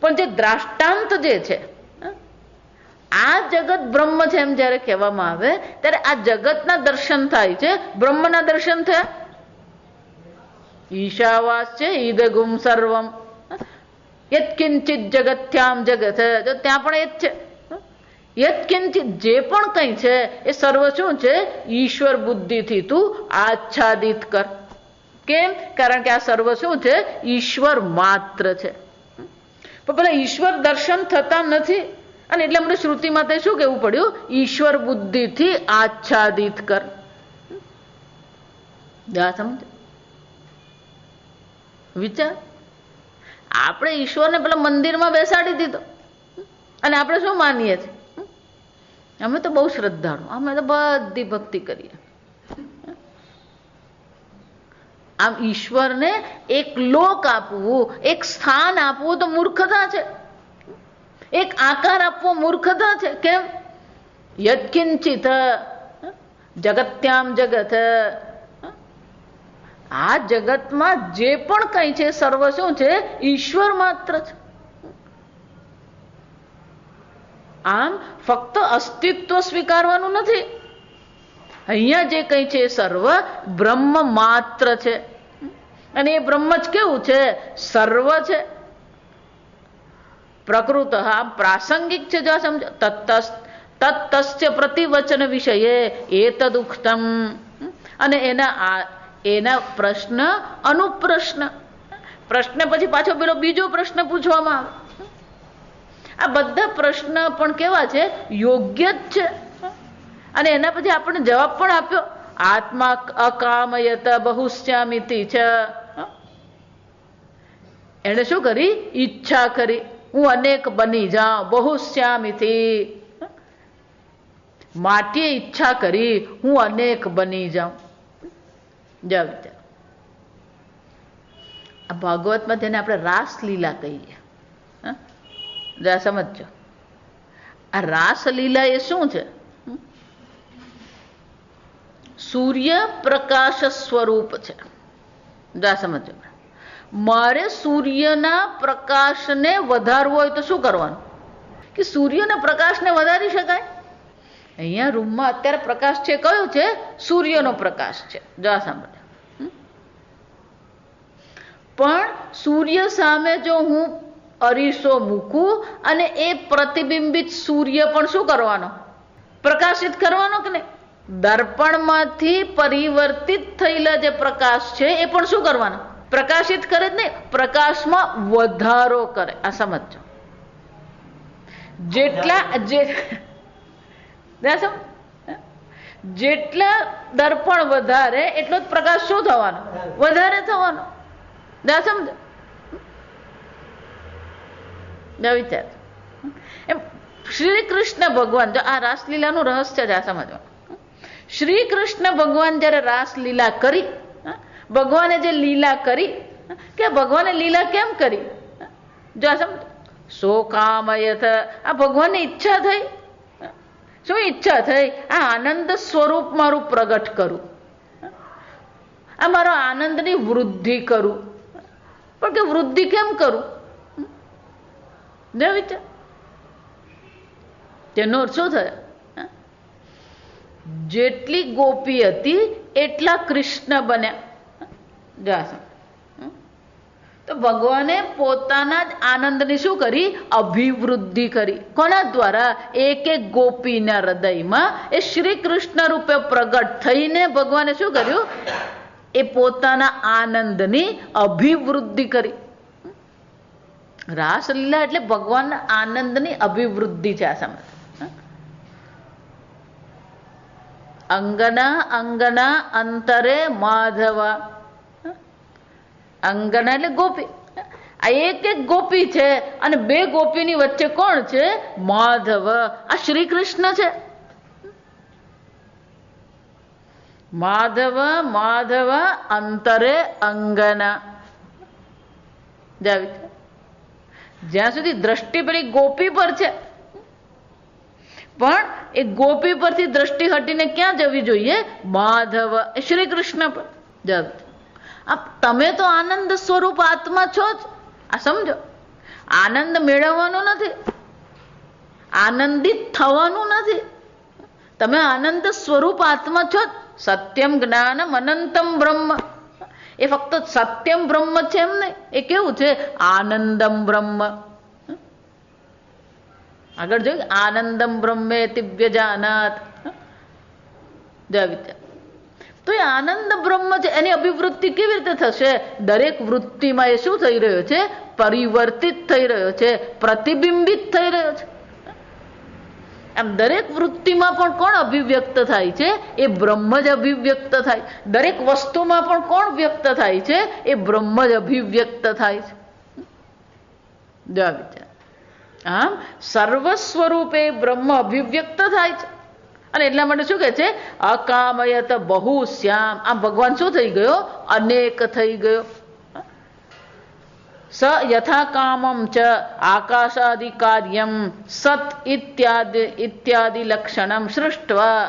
પણ જે દ્રષ્ટાંત જે છે, આ જગત બ્રહ્મ છે એમ જયારે કહેવામાં આવે ત્યારે આ જગતના દર્શન થાય છે, બ્રહ્મના દર્શન થયા. ઈશાવાસ છે ઈદગુમ સર્વમ યત્કિંચિત જગત્યામ જગત. જો ત્યાં પણ એ જ છે. યત્કિંચિત જે પણ કંઈ છે એ સર્વ શું છે? ઈશ્વર બુદ્ધિથી તું આચ્છાદિત કર. કેમ? કારણ કે આ સર્વ શું છે? ઈશ્વર માત્ર છે. પણ પેલા ઈશ્વર દર્શન થતા નથી, અને એટલે મને શ્રુતિમાં તે શું કહેવું પડ્યું? ઈશ્વર બુદ્ધિથી આચ્છાદિત કર. સમજ? વિચાર. આપણે ઈશ્વરને પેલા મંદિરમાં બેસાડી દીધો, અને આપણે શું માનીએ છીએ? અમે તો બહુ શ્રદ્ધાળુ, અમે તો બધી ભક્તિ કરીએ. આમ ઈશ્વરને એક લોક આપવું, એક સ્થાન આપવું તો મૂર્ખતા છે. એક આકાર આપવો મૂર્ખતા છે. કેમ? યત્કિંચિત જગત્યામ જગત. આ જગતમાં જે પણ કંઈ છે સર્વ શું છે? ઈશ્વર માત્ર છે. આમ ફક્ત અસ્તિત્વ સ્વીકારવાનું નથી. અહીંયા જે કંઈ છે સર્વ બ્રહ્મ માત્ર છે. અને એ બ્રહ્મ જ કેવું છે? સર્વ છે. પ્રકૃત. પ્રાસંગિક છે. જો સમજો. તત્તસ્ય પ્રતિવચન વિષયે એતદુક્તમ. અને એના પ્રશ્ન અનુપ્રશ્ન. પ્રશ્ન પછી પાછો પેલો બીજો પ્રશ્ન પૂછવામાં આવે. આ બધા પ્રશ્ન પણ કેવા છે? યોગ્ય જ છે. અને એના પછી આપણને જવાબ પણ આપ્યો, આત્મા અકામયત બહુશ્યામિતિ છે. એને શું કરી? ઈચ્છા કરી, હું અનેક બની જાઉં. બહુશ્યામિતિ માટે ઈચ્છા કરી હું અનેક બની જાઉં. જાવ વિચાર, આ ભાગવતમાં જેને આપણે રાસલીલા કહીએ, જરા સમજો. આ રાસલીલા એ શું છે? સૂર્ય પ્રકાશ સ્વરૂપ છે. જરા સમજો. મારે સૂર્યના પ્રકાશને વધારવો હોય તો શું કરવાનું? કે સૂર્યના પ્રકાશને વધારી શકાય? અહીંયા રૂમમાં અત્યારે પ્રકાશ છે, કયો છે? સૂર્યનો પ્રકાશ છે. જરા સાંભળો. પણ સૂર્ય સામે જો હું અરીસો મૂકું અને એ પ્રતિબિંબિત સૂર્ય પણ શું કરવાનો? પ્રકાશિત કરવાનો કે નહીં? દર્પણમાંથી પરિવર્તિત થયેલા જે પ્રકાશ છે એ પણ શું કરવાનો? પ્રકાશિત કરે જ નહીં, પ્રકાશમાં વધારો કરે. આ સમજો. જેટલા દર્પણ વધારે એટલો જ પ્રકાશ શું થવાનો? વધારે થવાનો. સમજો. વિચાર એમ શ્રી કૃષ્ણ ભગવાન, જો આ રાસલીલાનું રહસ્ય જ આ સમજવા. શ્રી કૃષ્ણ ભગવાન જયારે રાસલીલા કરી, ભગવાને જે લીલા કરી, કે ભગવાને લીલા કેમ કરી? જો આ સમજો. શોકામયત, આ ભગવાનની ઈચ્છા થઈ. શું ઈચ્છા થઈ? આ આનંદ સ્વરૂપ મારું પ્રગટ કરું, આ મારો આનંદની વૃદ્ધિ કરું. પણ કે વૃદ્ધિ કેમ કરું? વિચાર. તેનો અર્થ શું થયો? જેટલી ગોપી હતી એટલા કૃષ્ણ બન્યા. તો ભગવાને પોતાના જ આનંદની શું કરી? અભિવૃદ્ધિ કરી. કોના દ્વારા? એક એક ગોપીના હૃદયમાં એ શ્રી કૃષ્ણ રૂપે પ્રગટ થઈને ભગવાને શું કર્યું? એ પોતાના આનંદની અભિવૃદ્ધિ કરી. રાસલીલા એટલે ભગવાનના આનંદની અભિવૃદ્ધિ છે. આ સમજ. અંગના અંગના અંતરે માધવા. અંગના એટલે ગોપી. આ એક એક ગોપી છે અને બે ગોપીની વચ્ચે કોણ છે? માધવ. આ શ્રી કૃષ્ણ છે. માધવ માધવ અંતરે અંગના. જ્યાં સુધી દ્રષ્ટિ પેલી ગોપી પર છે, પણ એ ગોપી પરથી દ્રષ્ટિ હટીને ક્યાં જવી જોઈએ? માધવ, શ્રી કૃષ્ણ પર. તમે તો આનંદ સ્વરૂપ આત્મા છો જ. આ સમજો. આનંદ મેળવવાનો નથી, આનંદિત થવાનું નથી. તમે આનંદ સ્વરૂપ આત્મા છો જ. સત્યમ જ્ઞાનમ અનંતમ બ્રહ્મ. એ ફક્ત સત્યમ બ્રહ્મ છે એમ નહીં, એ કેવું છે? આનંદમ બ્રહ્મ. આગળ જોયું, આનંદમ બ્રહ્મે દિવ્યજાનાત. તો એ આનંદ બ્રહ્મ છે, એની અભિવૃદ્ધિ કેવી રીતે થશે? દરેક વૃત્તિમાં એ શું થઈ રહ્યો છે? પરિવર્તિત થઈ રહ્યો છે, પ્રતિબિંબિત થઈ રહ્યો છે. આમ દરેક વૃત્તિમાં પણ કોણ અભિવ્યક્ત થાય છે? એ બ્રહ્મ જ અભિવ્યક્ત થાય. દરેક વસ્તુમાં પણ કોણ વ્યક્ત થાય છે? એ બ્રહ્મ જ અભિવ્યક્ત થાય છે. વિચાર. આમ સર્વ સ્વરૂપે બ્રહ્મ અભિવ્યક્ત થાય છે. અને એટલા માટે શું કહે છે? અકામયત બહુ શ્યામ. આમ ભગવાન શું થઈ ગયો? અનેક થઈ ગયો. સ યથા કામમ ચ આકાશાદિ કાર્યમ સત ઇત્યાદિ લક્ષણમ સૃષ્ટવા.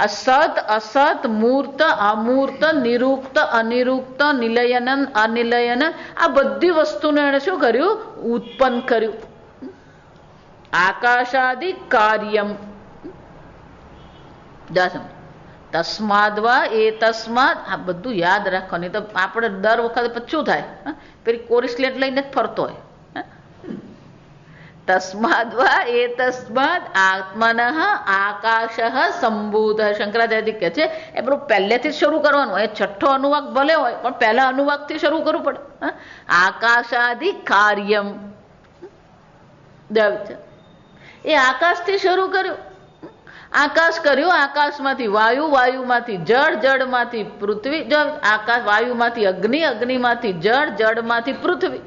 આ સત અસત મૂર્ત અમૂર્ત નિરુક્ત અનિરુક્ત નિલયન અનિલયન આ બધી વસ્તુને એને શું કર્યું? ઉત્પન્ન કર્યું. આકાશાદિ કાર્યમ. તસ્માદવા એ તસ્માદ. આ બધું યાદ રાખવાનું. તો આપણે દર વખતે પછી શું થાય? પેલી કોરિસ્લેટ લઈને જ ફરતો હોય. તસ્માદવા એ તસ્માદ આત્મન આકાશ સંભૂત. શંકરાચાર્ય કહે છે એ પેલું પહેલેથી જ શરૂ કરવાનું. એ છઠ્ઠો અનુવાક ભલે હોય પણ પહેલા અનુવાકથી શરૂ કરવું પડે. આકાશાદિ કાર્યમ. એ આકાશથી શરૂ કર્યું. આકાશ કર્યું, આકાશમાંથી વાયુ, વાયુમાંથી જળ, જળમાંથી પૃથ્વી, આકાશ વાયુમાંથી અગ્નિ, અગ્નિમાંથી જળ, જળમાંથી પૃથ્વી.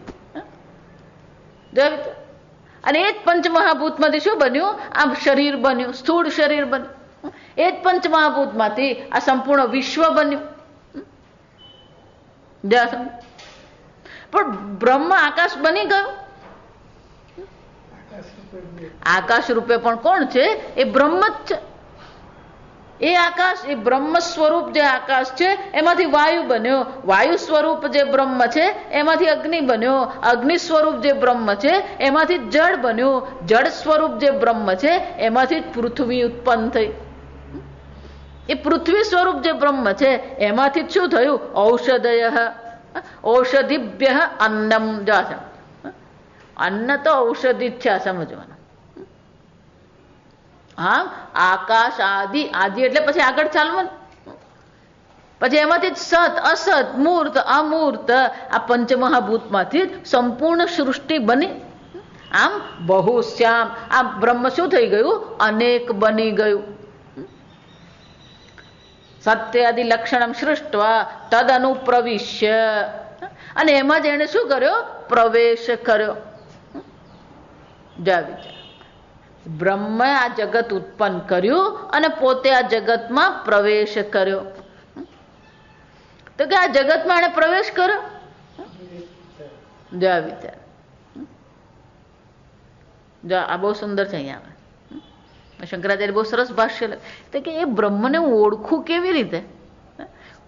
અને એ જ પંચમહાભૂતમાંથી શું બન્યું? આ શરીર બન્યું, સ્થૂળ શરીર બન્યું. એ જ પંચમહાભૂતમાંથી આ સંપૂર્ણ વિશ્વ બન્યું. પણ બ્રહ્મ આકાશ બની ગયો. આકાશ રૂપે પણ કોણ છે? એ બ્રહ્મ જ છે. એ આકાશ, એ બ્રહ્મ સ્વરૂપ જે આકાશ છે એમાંથી વાયુ બન્યો, વાયુ સ્વરૂપ જે બ્રહ્મ છે એમાંથી અગ્નિ બન્યો, અગ્નિ સ્વરૂપ જે બ્રહ્મ છે એમાંથી જળ બન્યું, જળ સ્વરૂપ જે બ્રહ્મ છે એમાંથી પૃથ્વી ઉત્પન્ન થઈ. એ પૃથ્વી સ્વરૂપ જે બ્રહ્મ છે એમાંથી શું થયું? ઔષધય, ઔષધિભ્ય અન્નમ. જાશે અન્ન તો ઔષધિ જ છે, આ સમજવાનું. હા, આકાશ આદિ, આદિ એટલે પછી આગળ ચાલવાનું. પછી એમાંથી જ સત, અસત, મૂર્ત, અમૂર્ત, આ પંચમહાભૂતમાંથી સંપૂર્ણ સૃષ્ટિ બની. આમ બહુશ્યામ, આ બ્રહ્મ શું થઈ ગયું? અનેક બની ગયું. સત્યાદિ લક્ષણમ સૃષ્ટવા તદનુપ્રવિશ્ય, અને એમાં જ એને શું કર્યો? પ્રવેશ કર્યો. બ્રહ્મ આ જગત ઉત્પન્ન કર્યું અને પોતે આ જગતમાં પ્રવેશ કર્યો. તો કે આ જગતમાં એને પ્રવેશ કર્યો. વિચાર જો આ બહુ સુંદર છે. અહીંયા શંકરાચાર્ય બહુ સરસ ભાષ્ય લખે તો કે એ બ્રહ્મને હું ઓળખું કેવી રીતે?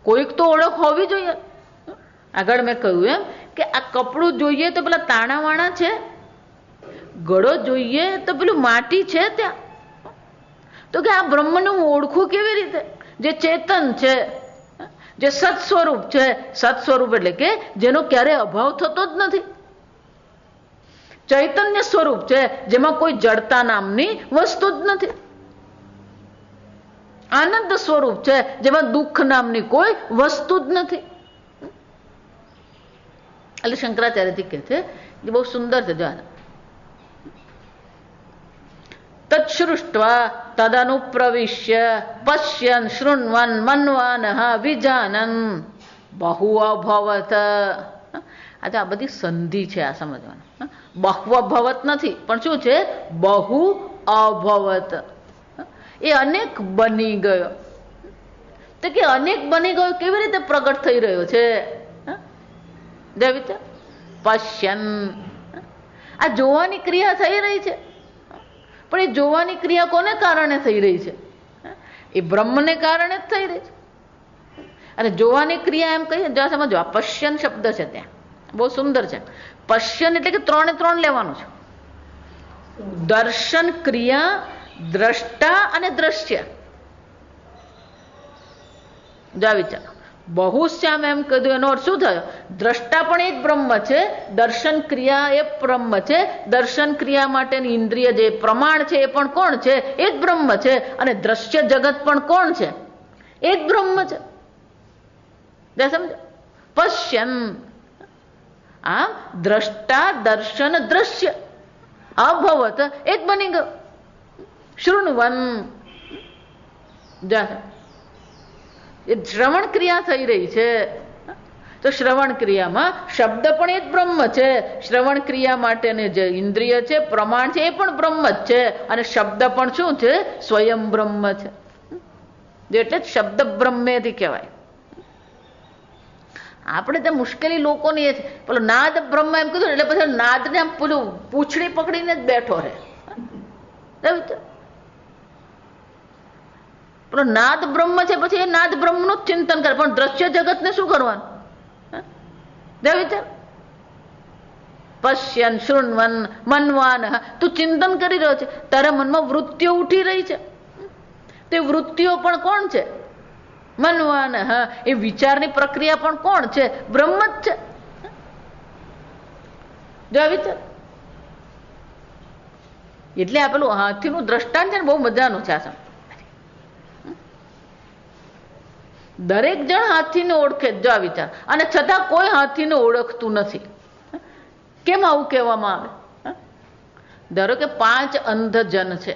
કોઈક તો ઓળખ હોવી જોઈએ. આગળ મેં કહ્યું એમ કે આ કપડું જોઈએ તો પેલા તાણાવાણા છે, ગળો જોઈએ તો પેલું માટી છે ત્યાં. તો કે આ બ્રહ્મને હું ઓળખું કેવી રીતે? જે ચેતન છે, જે સત સ્વરૂપ છે. સત સ્વરૂપ એટલે કે જેનો ક્યારેય અભાવ થતો જ નથી. ચૈતન્ય સ્વરૂપ છે, જેમાં કોઈ જડતા નામની વસ્તુ જ નથી. આનંદ સ્વરૂપ છે, જેમાં દુઃખ નામની કોઈ વસ્તુ જ નથી. એટલે શંકરાચાર્યજી કહે છે કે બહુ સુંદર છે. જો તત્સૃષ્ટવા તદનુપ્રવિશ્ય પશ્યન શૃણ્વન મન્વાન વિજાનન બહુ અભવત. આ બધી સંધિ છે, આ સમજવાનું. બહુ અભવત નથી, પણ શું છે? બહુ અભવત. એ અનેક બની ગયો. તો કે અનેક બની ગયો કેવી રીતે પ્રગટ થઈ રહ્યો છે? પશ્યન, આ જોવાની ક્રિયા થઈ રહી છે. પણ એ જોવાની ક્રિયા કોને કારણે થઈ રહી છે? એ બ્રહ્મને કારણે જ થઈ રહી છે. અને જોવાની ક્રિયા એમ કહીએ, જ્યાં સમજો આ પશ્યન શબ્દ છે ત્યાં બહુ સુંદર છે. પશ્યન એટલે કે 3 ને 3 લેવાનું છે. દર્શન, ક્રિયા, દ્રષ્ટા અને દ્રશ્ય. જા વિચાર, બહુશ્યામ એમ કીધું એનો અર્થ શું થયો? દ્રષ્ટા પણ એ જ બ્રહ્મ છે, દર્શન ક્રિયા એ બ્રહ્મ છે, દર્શન ક્રિયા માટેની ઇન્દ્રિય જે પ્રમાણ છે એ પણ કોણ છે? એ જ બ્રહ્મ છે. અને દ્રશ્ય જગત પણ કોણ છે? એ જ બ્રહ્મ છે. સમજો, પશ્યન. આમ દ્રષ્ટા, દર્શન, દ્રશ્ય અભવત, એ જ બની ગયો. શૃણવન, એ શ્રવણ ક્રિયા થઈ રહી છે. તો શ્રવણ ક્રિયામાં શબ્દ પણ એ જ બ્રહ્મ છે. શ્રવણ ક્રિયા માટેની જે ઇન્દ્રિય છે, પ્રમાણ છે, એ પણ બ્રહ્મ જ છે. અને શબ્દ પણ શું છે? સ્વયં બ્રહ્મ છે. એટલે જ શબ્દ બ્રહ્મેથી કહેવાય. આપણે ત્યાં મુશ્કેલી લોકોની એ છે, પેલો નાદ બ્રહ્મ એમ કીધું એટલે પછી નાદને આમ પેલું પૂંછડી પકડીને જ બેઠો રહે. પેલો નાદ બ્રહ્મ છે, પછી એ નાદ બ્રહ્મનું જ ચિંતન કરે. પણ દ્રશ્ય જગતને શું કરવાનું? વિચાર, પશ્યન શૃણવન મન્વાન, તું ચિંતન કરી રહ્યો છે, તારા મનમાં વૃત્તિઓ ઉઠી રહી છે. તે વૃત્તિઓ પણ કોણ છે? મનવાન. એ વિચારની પ્રક્રિયા પણ કોણ છે? બ્રહ્મ જ છે. જો વિચાર, એટલે આ પેલું હાથીનું દ્રષ્ટાંત છે ને, બહુ મજાનું છે. આ દરેક જણ હાથીને ઓળખે. જો વિચાર, અને છતાં કોઈ હાથીને ઓળખતું નથી. કેમ આવું કહેવામાં આવે? ધારો કે 5 અંધ જન છે,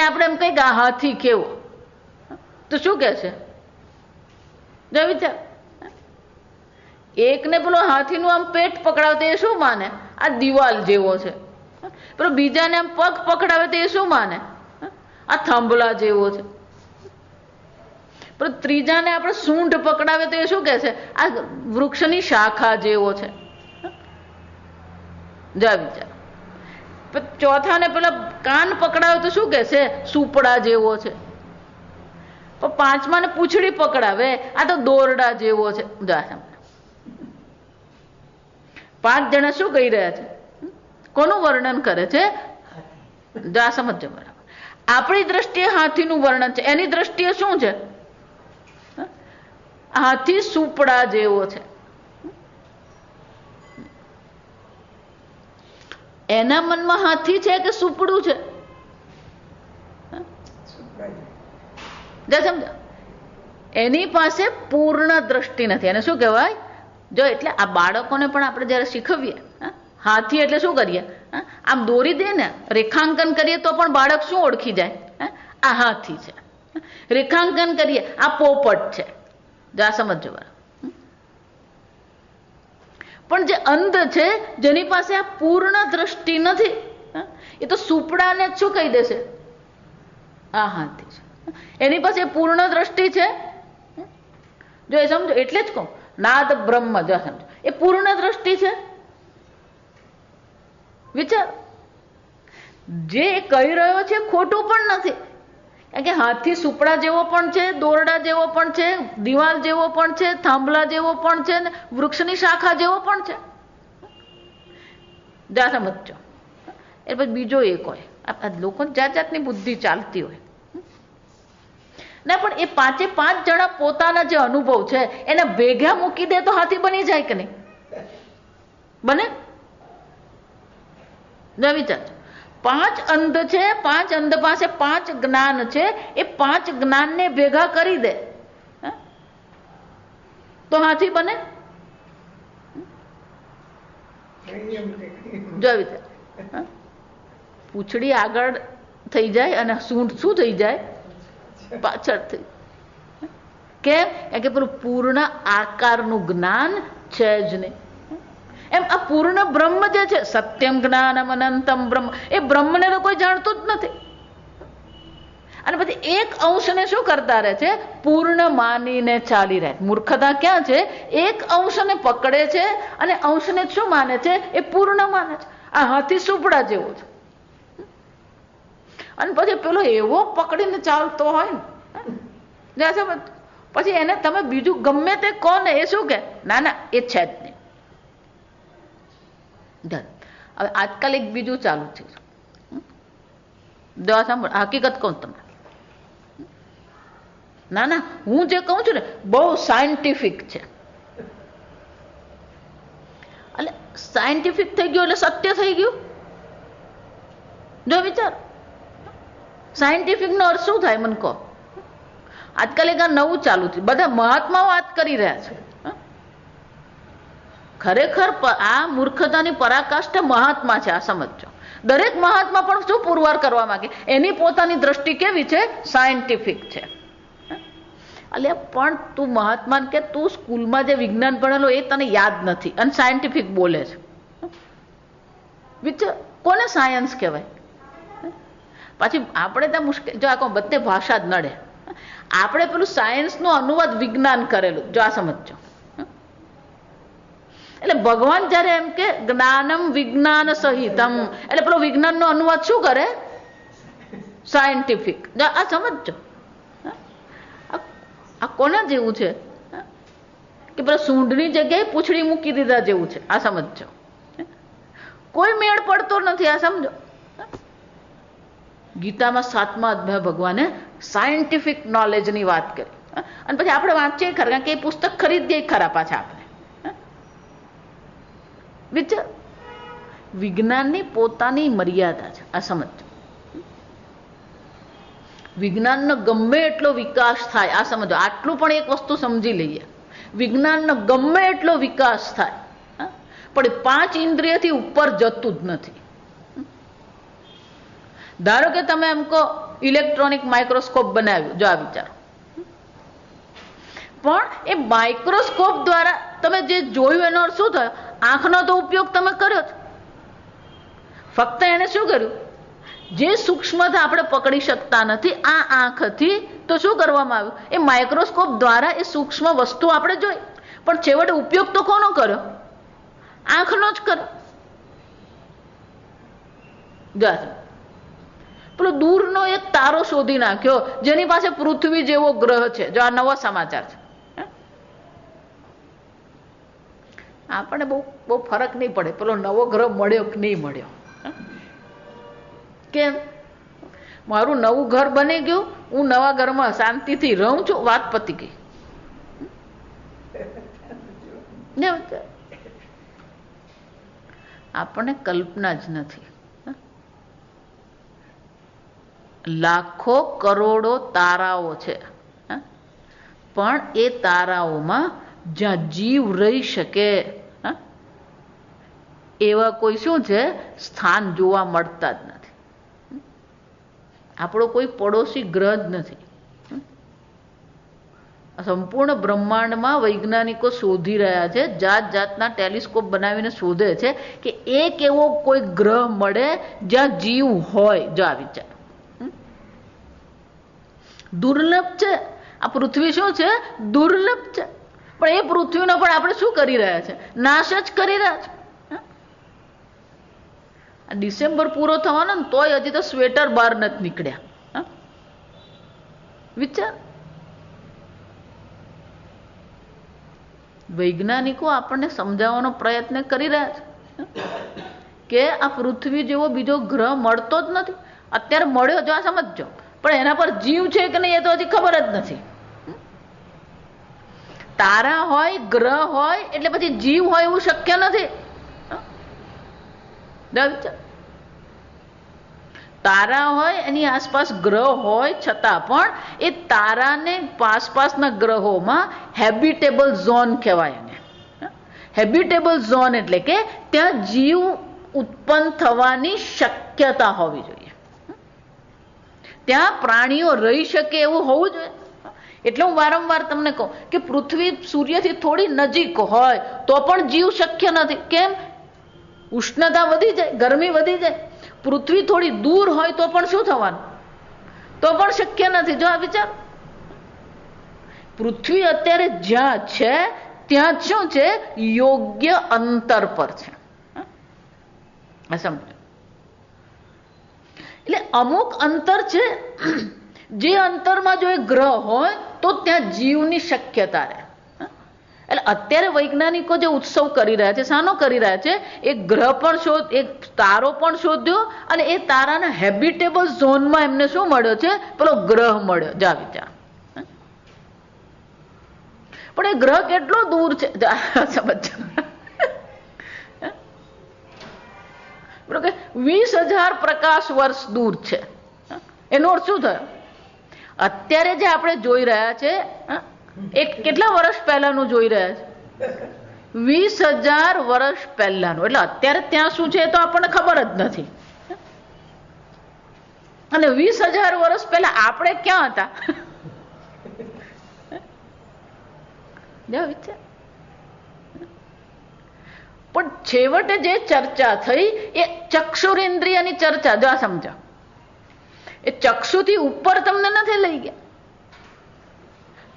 આપણે એમ કહીએ કે આ હાથી કેવો, તો શું કહે છે? જો વિચાર, એકને પેલો હાથીનું આમ પેટ પકડાવતો એ શું માને? આ દિવાલ જેવો છે. પેલો બીજાને આમ પગ પકડાવે તો એ શું માને? આ થાંભલા જેવો છે. પણ ત્રીજાને આપણે સૂંઢ પકડાવે તો એ શું કહે છે? આ વૃક્ષની શાખા જેવો છે. જા વિચાર. ચોથાને પેલા કાન પકડાવે તો શું કહે છે? સુપડા જેવો છે. પણ પાંચમાને પૂંછડી પકડાવે, આ તો દોરડા જેવો છે. જા, 5 જણા શું કહી રહ્યા છે? કોનું વર્ણન કરે છે? જા સમજો બરાબર. આપણી દ્રષ્ટિએ હાથીનું વર્ણન છે, એની દ્રષ્ટિએ શું છે? હાથી સુપડા જેવો છે. એના મનમાં હાથી છે કે સુપડું છે? સમજો, એની પાસે પૂર્ણ દ્રષ્ટિ નથી. એને શું કહેવાય? જો એટલે આ બાળકોને પણ આપણે જયારે શીખવીએ, હાથી એટલે શું કરીએ? આમ દોરી દે ને, રેખાંકન કરીએ તો પણ બાળક શું ઓળખી જાય? આ હાથી છે. રેખાંકન કરીએ, આ પોપટ છે. જા સમજો બરાબર. પણ જે અંધ છે, જેની પાસે આ પૂર્ણ દ્રષ્ટિ નથી, એ તો સુપડાને શું કહી દેશે? આ હાથી છે. એની પાસે પૂર્ણ દ્રષ્ટિ છે. જો એ સમજો, એટલે જ કહું નાદ બ્રહ્મ. જો સમજો, એ પૂર્ણ દ્રષ્ટિ છે. વિચાર, જે કહી રહ્યો છે ખોટું પણ નથી. કારણ કે હાથી સુપડા જેવો પણ છે, દોરડા જેવો પણ છે, દિવાલ જેવો પણ છે, થાંભલા જેવો પણ છે, વૃક્ષની શાખા જેવો પણ છે. જા સમજો. એ પછી બીજો એક હોય, લોકો જાત જાતની બુદ્ધિ ચાલતી હોય ના, પણ એ 5 જણા પોતાના જે અનુભવ છે એને ભેગા મૂકી દે તો હાથી બની જાય કે નહીં? બને? વિચાર, 5 અંધ છે, 5 અંધ પાસે 5 જ્ઞાન છે, એ 5 જ્ઞાનને ભેગા કરી દે તો હાથી બને? જો વિચાર, પૂંછડી આગળ થઈ જાય અને સૂંઢ શું થઈ જાય? પાછળ થઈ. કેમ? કે પેલું પૂર્ણ આકારનું જ્ઞાન છે જ નહીં. એમ આ પૂર્ણ બ્રહ્મ જે છે, સત્યમ જ્ઞાનમ અનંતમ બ્રહ્મ, એ બ્રહ્મને તો કોઈ જાણતું જ નથી. અને પછી એક અંશને શું કરતા રહે છે? પૂર્ણ માનીને ચાલી રહે. મૂર્ખતા ક્યાં છે? એક અંશને પકડે છે અને અંશને શું માને છે? એ પૂર્ણ માને છે. આ હાથી સુપડા જેવો છે. અને પછી પેલો એવો પકડીને ચાલતો હોય ને, પછી એને તમે બીજું ગમે તે કહો ને, એ શું કે? ના ના, એ છે જ નહીં. હવે આજકાલ એક બીજું ચાલુ છે. સાંભળ, હકીકત કહું તમને. ના ના, હું જે કહું છું ને બહુ સાયન્ટિફિક છે. એટલે સાયન્ટિફિક થઈ ગયું એટલે સત્ય થઈ ગયું. જો વિચાર, સાયન્ટિફિક નો અર્થ શું થાય મને કહો? આજકાલ એક નવું ચાલુ છે, બધા મહાત્માઓ વાત કરી રહ્યા છે. ખરેખર આ મૂર્ખતાની પરાકાષ્ઠા મહાત્મા છે. આ સમજો, દરેક મહાત્મા પણ શું પુરવાર કરવા માંગે? એની પોતાની દ્રષ્ટિ કેવી છે? સાયન્ટિફિક છે. એટલે પણ તું મહાત્મા કે તું સ્કૂલમાં જે વિજ્ઞાન ભણેલો એ તને યાદ નથી અને સાયન્ટિફિક બોલે છે. વિચાર, કોને સાયન્સ કહેવાય? પછી આપણે ત્યાં મુશ્કેલ, જો આ બધે ભાષા જ નડે. આપણે પેલું સાયન્સનો અનુવાદ વિજ્ઞાન કરેલું. જો આ સમજો, એટલે ભગવાન જયારે એમ કે જ્ઞાનમ વિજ્ઞાન સહિતમ, એટલે પેલો વિજ્ઞાનનો અનુવાદ શું કરે? સાયન્ટિફિક. આ સમજો, આ કોના જેવું છે? કે પેલા સૂંઢની જગ્યાએ પૂંછડી મૂકી દીધા જેવું છે. આ સમજો, કોઈ મેળ પડતો નથી. આ સમજો, ગીતામાં 7મા અધ્યાય ભગવાને સાયન્ટિફિક નોલેજની વાત કરી. અને પછી આપણે વાંચીએ ખરા, કારણ કે એ પુસ્તક ખરીદીએ ખરા પાછા આપણે. વિચાર, વિજ્ઞાનની પોતાની મર્યાદા છે. આ સમજો, વિજ્ઞાનનો ગમે એટલો વિકાસ થાય, આ સમજો, આટલું પણ એક વસ્તુ સમજી લઈએ, વિજ્ઞાનનો ગમે એટલો વિકાસ થાય પણ 5 ઇન્દ્રિયથી ઉપર જતું જ નથી. ધારો કે તમે એમ કહો ઇલેક્ટ્રોનિક માઇક્રોસ્કોપ બનાવ્યું, જો આ વિચારો. પણ એ માઇક્રોસ્કોપ દ્વારા તમે જે જોયું એનો અર્થ શું થયો? આંખનો તો ઉપયોગ તમે કર્યો જ. ફક્ત એને શું કર્યું? જે સૂક્ષ્મતા આપણે પકડી શકતા નથી આ આંખથી, તો શું કરવામાં આવ્યું? એ માઇક્રોસ્કોપ દ્વારા એ સૂક્ષ્મ વસ્તુ આપણે જોઈ. પણ છેવટે ઉપયોગ તો કોનો કર્યો? આંખનો જ કર્યો. પેલો દૂરનો એક તારો શોધી નાખ્યો જેની પાસે પૃથ્વી જેવો ગ્રહ છે. જો આ નવા સમાચાર છે. આપણને બહુ ફરક નહીં પડે પેલો નવો ગ્રહ મળ્યો કે નહીં મળ્યો. કેમ? મારું નવું ઘર બની ગયું, હું નવા ઘરમાં શાંતિથી રહું છું, વાત પતી ગઈ. આપણને કલ્પના જ નથી. લાખો કરોડો તારાઓ છે, પણ એ તારાઓમાં જ્યાં જીવ રહી શકે એવા કોઈ શું છે સ્થાન જોવા મળતા જ નથી. આપણો કોઈ પડોશી ગ્રહ જ નથી. સંપૂર્ણ બ્રહ્માંડમાં વૈજ્ઞાનિકો શોધી રહ્યા છે, જાત જાતના ટેલિસ્કોપ બનાવીને શોધે છે કે એક એવો કોઈ ગ્રહ મળે જ્યાં જીવ હોય. જો આ વિચાર દુર્લભ છે. આ પૃથ્વી શું છે? દુર્લભ છે. પણ એ પૃથ્વીનો પણ આપણે શું કરી રહ્યા છે? નાશ જ કરી રહ્યા છે. ડિસેમ્બર પૂરો થવાનો ને તોય હજી તો સ્વેટર બહાર નથી નીકળ્યા. વિચાર. વૈજ્ઞાનિકો આપણને સમજાવવાનો પ્રયત્ન કરી રહ્યા છે કે આ પૃથ્વી જેવો બીજો ગ્રહ મળતો જ નથી. અત્યારે મળ્યો જો આ સમજજો, પણ એના પર જીવ છે કે નહીં એ તો હજી ખબર જ નથી. તારા હોય, ગ્રહ હોય એટલે પછી જીવ હોય એવું શક્ય નથી. તારા હોય એની આસપાસ ગ્રહ હોય છતાં પણ એ તારાને આસપાસના ગ્રહોમાં હેબિટેબલ ઝોન કહેવાય એને. હેબિટેબલ ઝોન એટલે કે ત્યાં જીવ ઉત્પન્ન થવાની શક્યતા હોવી જોઈએ, ત્યાં પ્રાણીઓ રહી શકે એવું હોવું જોઈએ. એટલે હું વારંવાર તમને કહું કે પૃથ્વી સૂર્યથી થોડી નજીક હોય તો પણ જીવ શક્ય નથી. કેમ? ઉષ્ણતા વધી જાય, ગરમી વધી જાય. પૃથ્વી થોડી દૂર હોય તો પણ શું થવાનું? તો પણ શક્ય નથી. જો આ વિચાર, પૃથ્વી અત્યારે જ્યાં છે ત્યાં શું છે? યોગ્ય અંતર પર છે. સમજો. એટલે અમુક અંતર છે, જે અંતરમાં જો એ ગ્રહ હોય તો ત્યાં જીવની શક્યતા રહે. એટલે અત્યારે વૈજ્ઞાનિકો જે ઉત્સવ કરી રહ્યા છે, શાનો કરી રહ્યા છે? એક ગ્રહ પણ એક તારો પણ શોધ્યો અને એ તારાના હેબિટેબલ ઝોનમાં એમને શું મળ્યો છે? પેલો ગ્રહ મળ્યો. જા વિચાર. પણ એ ગ્રહ કેટલો દૂર છે સમજો. 20,000 પ્રકાશ વર્ષ દૂર છે. એનો અર્થ શું થયો? અત્યારે જે આપણે જોઈ રહ્યા છે એક કેટલા વર્ષ પહેલાનું જોઈ રહ્યા છે? 20,000 વર્ષ પહેલાનું. એટલે અત્યારે ત્યાં શું છે તો આપણને ખબર જ નથી. અને 20,000 વર્ષ પહેલા આપણે ક્યાં હતા? પણ છેવટે જે ચર્ચા થઈ એ ચક્ષુરેન્દ્રિયની ચર્ચા. જો આ સમજો, એ ચક્ષુથી ઉપર તમને નથી લઈ ગયા.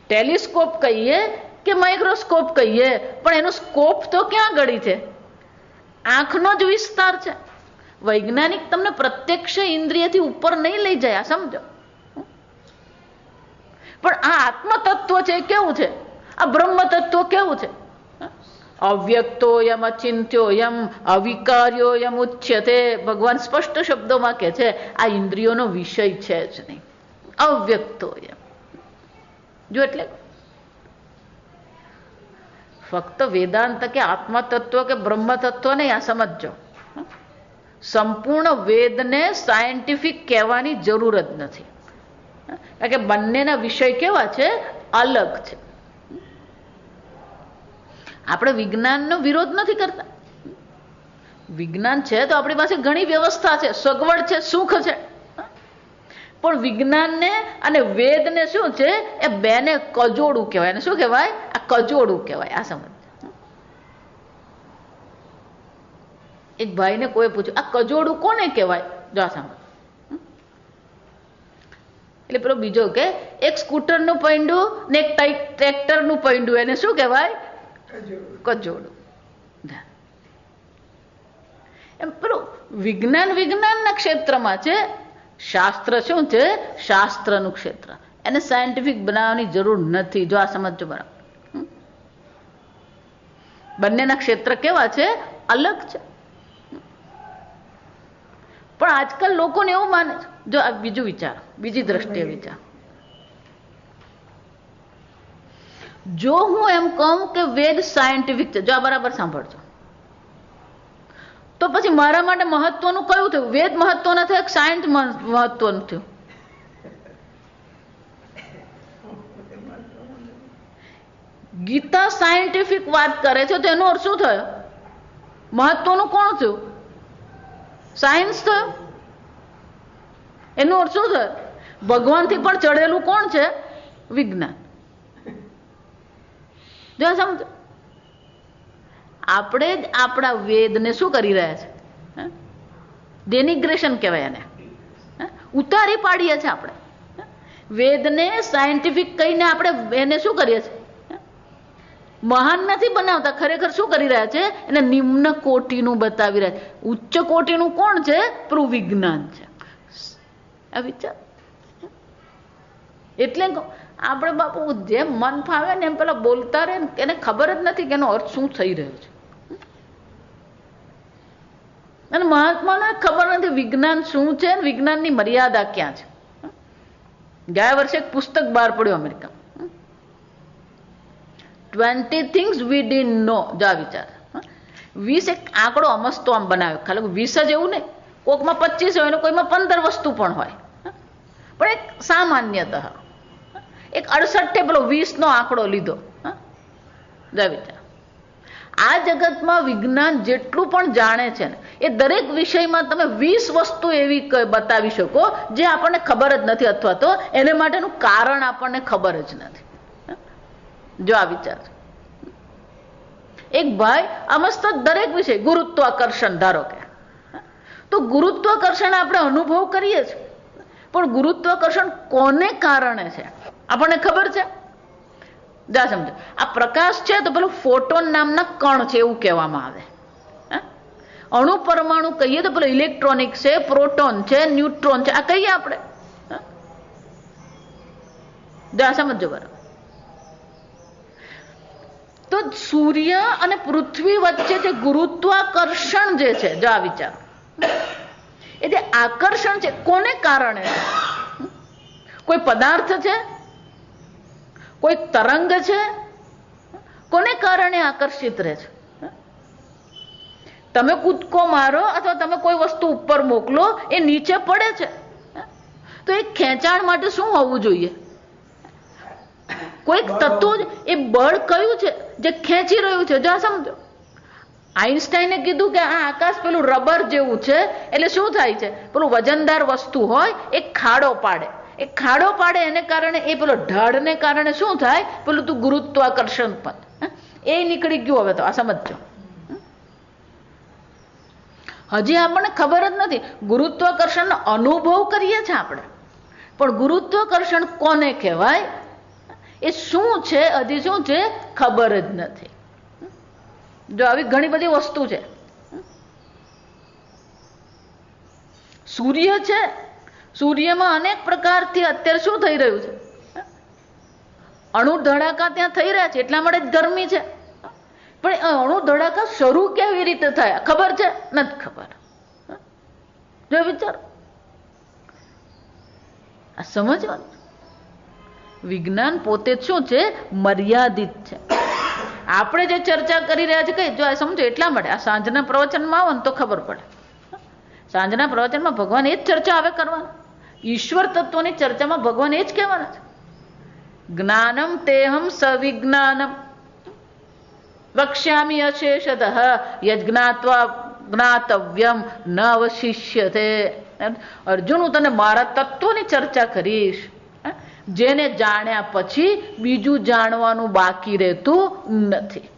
ટેલિસ્કોપ કહીએ કે માઇક્રોસ્કોપ કહીએ, પણ એનો સ્કોપ તો ક્યાં ગળી છે? આંખનો જ વિસ્તાર છે. વૈજ્ઞાનિક તમને પ્રત્યક્ષ ઇન્દ્રિયથી ઉપર નહીં લઈ જાય, આ સમજો. પણ આ આત્મ તત્વ છે કેવું છે? આ બ્રહ્મ તત્વ કેવું છે? અવ્યક્તોયમ અચિંત્યોયમ અવિકાર્યોયમ ઉચ્યતે. ભગવાન સ્પષ્ટ શબ્દોમાં કહે છે આ ઇન્દ્રિયોનો વિષય છે જ નહીં. અવ્યક્તોયમ. જો એટલે ફક્ત વેદાંત કે આત્મા તત્વ કે બ્રહ્મ તત્વ નહીં, આ સમજો. સંપૂર્ણ વેદને સાયન્ટિફિક કહેવાની જરૂર જ નથી, કારણ કે બંનેના વિષય કેવા છે? અલગ છે. આપણે વિજ્ઞાનનો વિરોધ નથી કરતા. વિજ્ઞાન છે તો આપણી પાસે ઘણી વ્યવસ્થા છે, સગવડ છે, સુખ છે. પણ વિજ્ઞાનને અને વેદને શું છે, એ બેને કજોડું કહેવાય. અને શું કહેવાય? આ કજોડું કહેવાય. આ સમજ. એક ભાઈને કોઈ પૂછ્યું, આ કજોડું કોને કહેવાય? જો આ સમજ. એટલે પેલો બીજો કે એક સ્કૂટરનું પૈંડું ને એક ટ્રેક્ટરનું પૈંડું, એને શું કહેવાય? કજોડું. એમ પેલું વિજ્ઞાનના ક્ષેત્રમાં છે, શાસ્ત્ર શું છે? શાસ્ત્રનું ક્ષેત્ર. એને સાયન્ટિફિક બનાવવાની જરૂર નથી. જો આ સમજો બરાબર. બંનેના ક્ષેત્ર કેવા છે? અલગ છે. પણ આજકાલ લોકોને એવું માને છે. જો આ બીજું વિચાર, બીજી દ્રષ્ટિએ વિચાર. જો હું એમ કહું કે વેદ સાયન્ટિફિક છે, જો આ બરાબર સાંભળજો, તો પછી મારા માટે મહત્વનું કયું થયું? વેદ મહત્વનું થયું કે સાયન્સ મહત્વનું થયું? ગીતા સાયન્ટિફિક વાત કરે છે, તો એનો અર્થ શું થયો? મહત્વનું કોણ થયું? સાયન્સ થયું. એનો અર્થ શું થયો? ભગવાનથી પણ ચડેલું કોણ છે? વિજ્ઞાન. જો સમજો, આપણે જ આપણા વેદને શું કરી રહ્યા છે? ડેનિગ્રેશન કહેવાય એને. ઉતારી પાડીએ છીએ આપણે વેદને. સાયન્ટિફિક કહીને આપણે એને શું કરીએ છીએ? મહાન નથી બનાવતા. ખરેખર શું કરી રહ્યા છે? એને નિમ્ન કોટીનું બતાવી રહ્યા છે. ઉચ્ચ કોટીનું કોણ છે? પેલું વિજ્ઞાન છે. આ વિચાર. એટલે આપણે બાપુ જેમ મન ફાવે ને એમ પેલા બોલતા રહે, એને ખબર જ નથી કે એનો અર્થ શું થઈ રહ્યો છે. અને મહાત્માને ખબર નથી વિજ્ઞાન શું છે, વિજ્ઞાનની મર્યાદા ક્યાં છે. ગયા વર્ષે એક પુસ્તક બહાર પડ્યું અમેરિકામાં, 20 things we didn't know. જા વિચાર. 20 એક આંકડો અમસ્તો આમ બનાવ્યો. ખાલી 20 જ એવું નહીં, કોકમાં 25 હોય ને કોઈમાં 15 વસ્તુ પણ હોય. પણ એક સામાન્યતઃ એક 68 પેલો 20 નો આંકડો લીધો. જા વિચાર. આ જગતમાં વિજ્ઞાન જેટલું પણ જાણે છે ને, એ દરેક વિષયમાં તમે 20 વસ્તુ એવી બતાવી શકો જે આપણને ખબર જ નથી, અથવા તો એને માટેનું કારણ આપણને ખબર જ નથી. જો આ વિચાર. એક ભાઈ મસ્ત દરેક વિષય, ગુરુત્વાકર્ષણ ધારો કે, તો ગુરુત્વાકર્ષણ આપણે અનુભવ કરીએ છીએ, પણ ગુરુત્વાકર્ષણ કોને કારણે છે આપણને ખબર છે? જા સમજો. આ પ્રકાશ છે તો પેલું ફોટોન નામના કણ છે એવું કહેવામાં આવે. અણુ પરમાણુ કહીએ તો પેલું ઇલેક્ટ્રોનિક છે, પ્રોટોન છે, ન્યુટ્રોન છે, આ કહીએ આપણે. જા સમજો બરાબર. તો સૂર્ય અને પૃથ્વી વચ્ચે જે ગુરુત્વાકર્ષણ જે છે, જો આ વિચાર, એ જે આકર્ષણ છે કોને કારણે છે? કોઈ પદાર્થ છે? કોઈ તરંગ છે? કોને કારણે આકર્ષિત રહે છે? તમે કૂદકો મારો અથવા તમે કોઈ વસ્તુ ઉપર મોકલો, એ નીચે પડે છે, તો એ ખેંચાણ માટે શું હોવું જોઈએ? કોઈક તત્વ. એ બળ કયું છે જે ખેંચી રહ્યું છે? જો સમજો. આઈન્સ્ટાઈને કીધું કે આ આકાશ પેલું રબર જેવું છે, એટલે શું થાય છે? પેલું વજનદાર વસ્તુ હોય એ ખાડો પાડે, એ ખાડો પાડે એને કારણે એ પેલો ઢળને કારણે શું થાય? પેલું તું ગુરુત્વાકર્ષણ પદ એ નીકળી ગયું. હવે તો આ સમજો. હજી આપણને ખબર જ નથી. ગુરુત્વાકર્ષણનો અનુભવ કરીએ છીએ આપણે, પણ ગુરુત્વાકર્ષણ કોને કહેવાય, એ શું છે, હજી શું છે ખબર જ નથી. જો આવી ઘણી બધી વસ્તુ છે. સૂર્ય છે, સૂર્યમાં અનેક પ્રકારથી અત્યારે શું થઈ રહ્યું છે? અણુ ધડાકા ત્યાં થઈ રહ્યા છે, એટલા માટે જ ગરમી છે. પણ અણુ ધડાકા શરૂ કેવી રીતે થયા ખબર છે? નથી ખબર. જો વિચારો. આ સમજવાનું. વિજ્ઞાન પોતે શું છે? મર્યાદિત છે. આપણે જે ચર્ચા કરી રહ્યા છે કઈ, જો આ સમજો એટલા માટે આ સાંજના પ્રવચનમાં આવો ને તો ખબર પડે. સાંજના પ્રવચનમાં ભગવાન એ જ ચર્ચા હવે કરવાના. ઈશ્વર તત્વની ચર્ચામાં ભગવાન એ જ કહેવાના છે. જ્ઞાનમ તેહમ સવિજ્ઞાનમ વક્ષ્યામિ અશેષતઃ યજ્ઞાત્વા જ્ઞાતવ્યમ ન અવશિષ્યતે. અર્જુન, હું તને મારા તત્વોની ચર્ચા કરીશ, જેને જાણ્યા પછી બીજું જાણવાનું બાકી રહેતું નથી.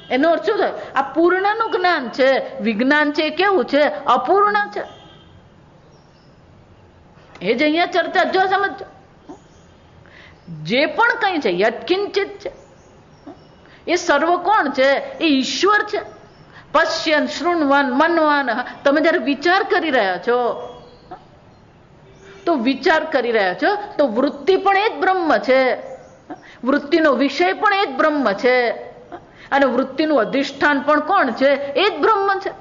એનો અર્થ શું થાય? આ પૂર્ણનું જ્ઞાન છે. વિજ્ઞાન છે કેવું છે? અપૂર્ણ છે. એ જ અહીંયા ચર્ચા. જો સમજો, જે પણ કઈ છે યત્કિંચિત છે, એ સર્વ કોણ છે? એ ઈશ્વર છે. પશ્યન શૃણવન મનવાન. તમે જયારે વિચાર કરી રહ્યા છો તો વિચાર કરી રહ્યા છો તો વૃત્તિ પણ એ જ બ્રહ્મ છે, વૃત્તિનો વિષય પણ એ જ બ્રહ્મ છે, અને વૃત્તિનું અધિષ્ઠાન પણ કોણ છે? એ જ બ્રહ્મ છે.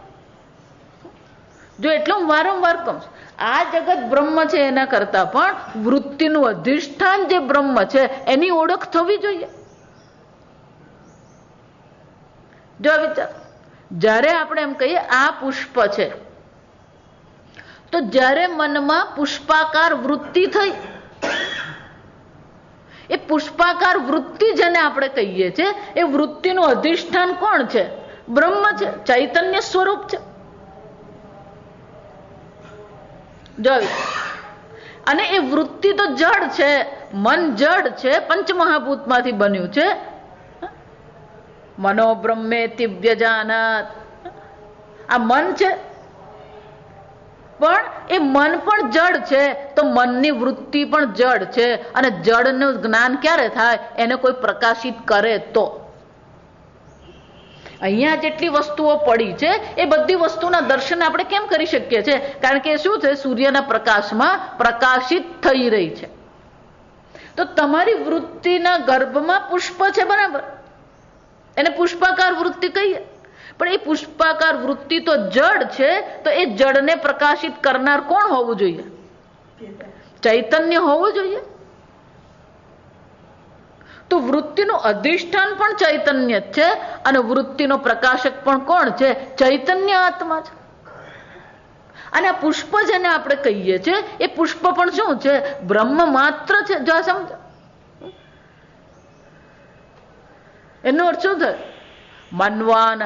જો એટલે હું વારંવાર કહું છું, આ જગત બ્રહ્મ છે એના કરતા પણ વૃત્તિનું અધિષ્ઠાન જે બ્રહ્મ છે એની ઓળખ થવી જોઈએ. જો વિચાર, જ્યારે આપણે એમ કહીએ આ પુષ્પ છે, તો જ્યારે મનમાં પુષ્પાકાર વૃત્તિ થઈ, એ પુષ્પાકાર વૃત્તિ જેને આપણે કહીએ છીએ, એ વૃત્તિનું અધિષ્ઠાન કોણ છે? બ્રહ્મ છે, ચૈતન્ય સ્વરૂપ છે. જોઈ, અને એ વૃત્તિ તો જડ છે, મન જડ છે, પંચમહાભૂતમાંથી બન્યું છે. મનો બ્રહ્મેતિ વ્યજાનાત. આ મન છે, પણ એ મન પણ જડ છે, તો મનની વૃત્તિ પણ જડ છે. અને જડનું જ્ઞાન ક્યારે થાય? એને કોઈ પ્રકાશિત કરે તો. અહીંયા જેટલી વસ્તુઓ પડી છે એ બધી વસ્તુના દર્શન આપણે કેમ કરી શકીએ છીએ? કારણ કે શું છે? સૂર્યના પ્રકાશમાં પ્રકાશિત થઈ રહી છે. તો તમારી વૃત્તિના ગર્ભમાં પુષ્પ છે, બરાબર, એને પુષ્પાકાર વૃત્તિ કહીએ. પણ એ પુષ્પાકાર વૃત્તિ તો જડ છે, તો એ જડને પ્રકાશિત કરનાર કોણ હોવું જોઈએ? ચૈતન્ય હોવું જોઈએ. તો વૃત્તિનું અધિષ્ઠાન પણ ચૈતન્ય છે, અને વૃત્તિનો પ્રકાશક પણ કોણ છે? ચૈતન્ય આત્મા છે. અને આ પુષ્પ જેને આપણે કહીએ છીએ, એ પુષ્પ પણ શું છે? બ્રહ્મ માત્ર છે. જો સમજ, એનો અર્થ શું થાય? મનવાન.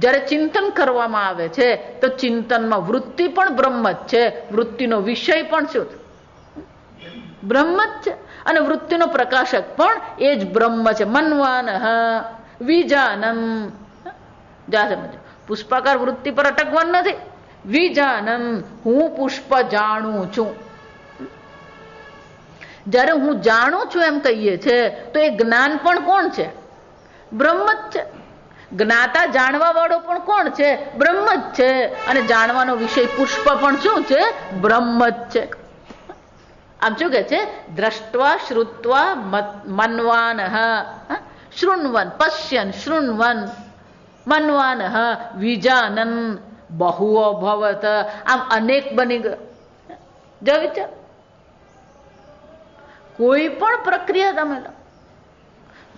જ્યારે ચિંતન કરવામાં આવે છે તો ચિંતનમાં વૃત્તિ પણ બ્રહ્મ જ છે, વૃત્તિનો વિષય પણ શું છે? બ્રહ્મ જ છે, અને વૃત્તિનો પ્રકાશક પણ એ જ બ્રહ્મ છે. મનવાન વિજાનમ. જા સમજો, પુષ્પાકાર વૃત્તિ પર અટકવાનું નથી. વિજાનમ, હું પુષ્પ જાણું છું. જ્યારે હું જાણું છું એમ કહીએ છે, તો એ જ્ઞાન પણ કોણ છે? બ્રહ્મ જ છે. જ્ઞાતા જાણવા વાળો પણ કોણ છે? બ્રહ્મ જ છે. અને જાણવાનો વિષય પુષ્પ પણ શું છે? બ્રહ્મ જ છે. આમ શું કે છે? દ્રષ્ટવા શ્રુત્વા મનવાન શૃણવન પશ્યન શૃણવન મનવાન વિજાનન બહુઓ ભવત. આમ અનેક બની ગયો. જો વિચાર, કોઈ પણ પ્રક્રિયા તમે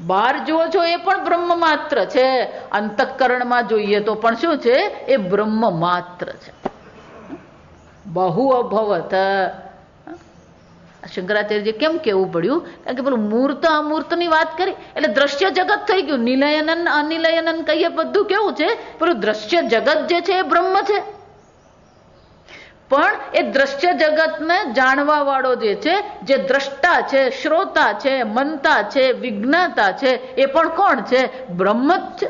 બહાર જુઓ છો એ પણ બ્રહ્મ માત્ર છે, અંતઃકરણમાં જોઈએ તો પણ શું છે? એ બ્રહ્મ માત્ર છે. બહુ અભવત. શંકરાચાર્યજી કેમ કેવું પડ્યું? કારણ કે પેલું મૂર્ત અમૂર્તની વાત કરી એટલે દ્રશ્ય જગત થઈ ગયું. નિલયનન અનિલયનન કહીએ બધું કેવું છે? પેલું દ્રશ્ય જગત જે છે એ બ્રહ્મ છે, પણ એ દ્રશ્ય જગતને જાણવા વાળો જે છે, જે દ્રષ્ટા છે, શ્રોતા છે, મંતા છે, વિજ્ઞાતા છે, એ પણ કોણ છે? બ્રહ્મ જ છે.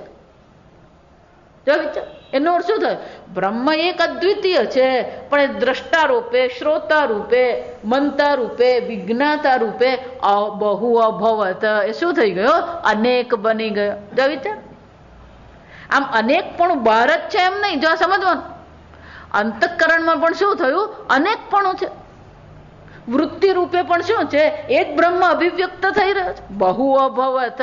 એનો અર્થ શું થાય? બ્રહ્મ એક અદ્વિતીય છે, પણ એ દ્રષ્ટા રૂપે, શ્રોતા રૂપે, મંતા રૂપે, વિજ્ઞાતા રૂપે બહુ અભવત. એ શું થઈ ગયો? અનેક બની ગયો. જો વિચાર, આમ અનેક પણ બહાર જ છે એમ નહીં. જો સમજવાનું, અંતઃકરણમાં પણ શું થયું? અનેકપણું છે. વૃત્તિ રૂપે પણ શું છે? એક બ્રહ્મ અભિવ્યક્ત થઈ રહ્યો છે. બહુ અભવત.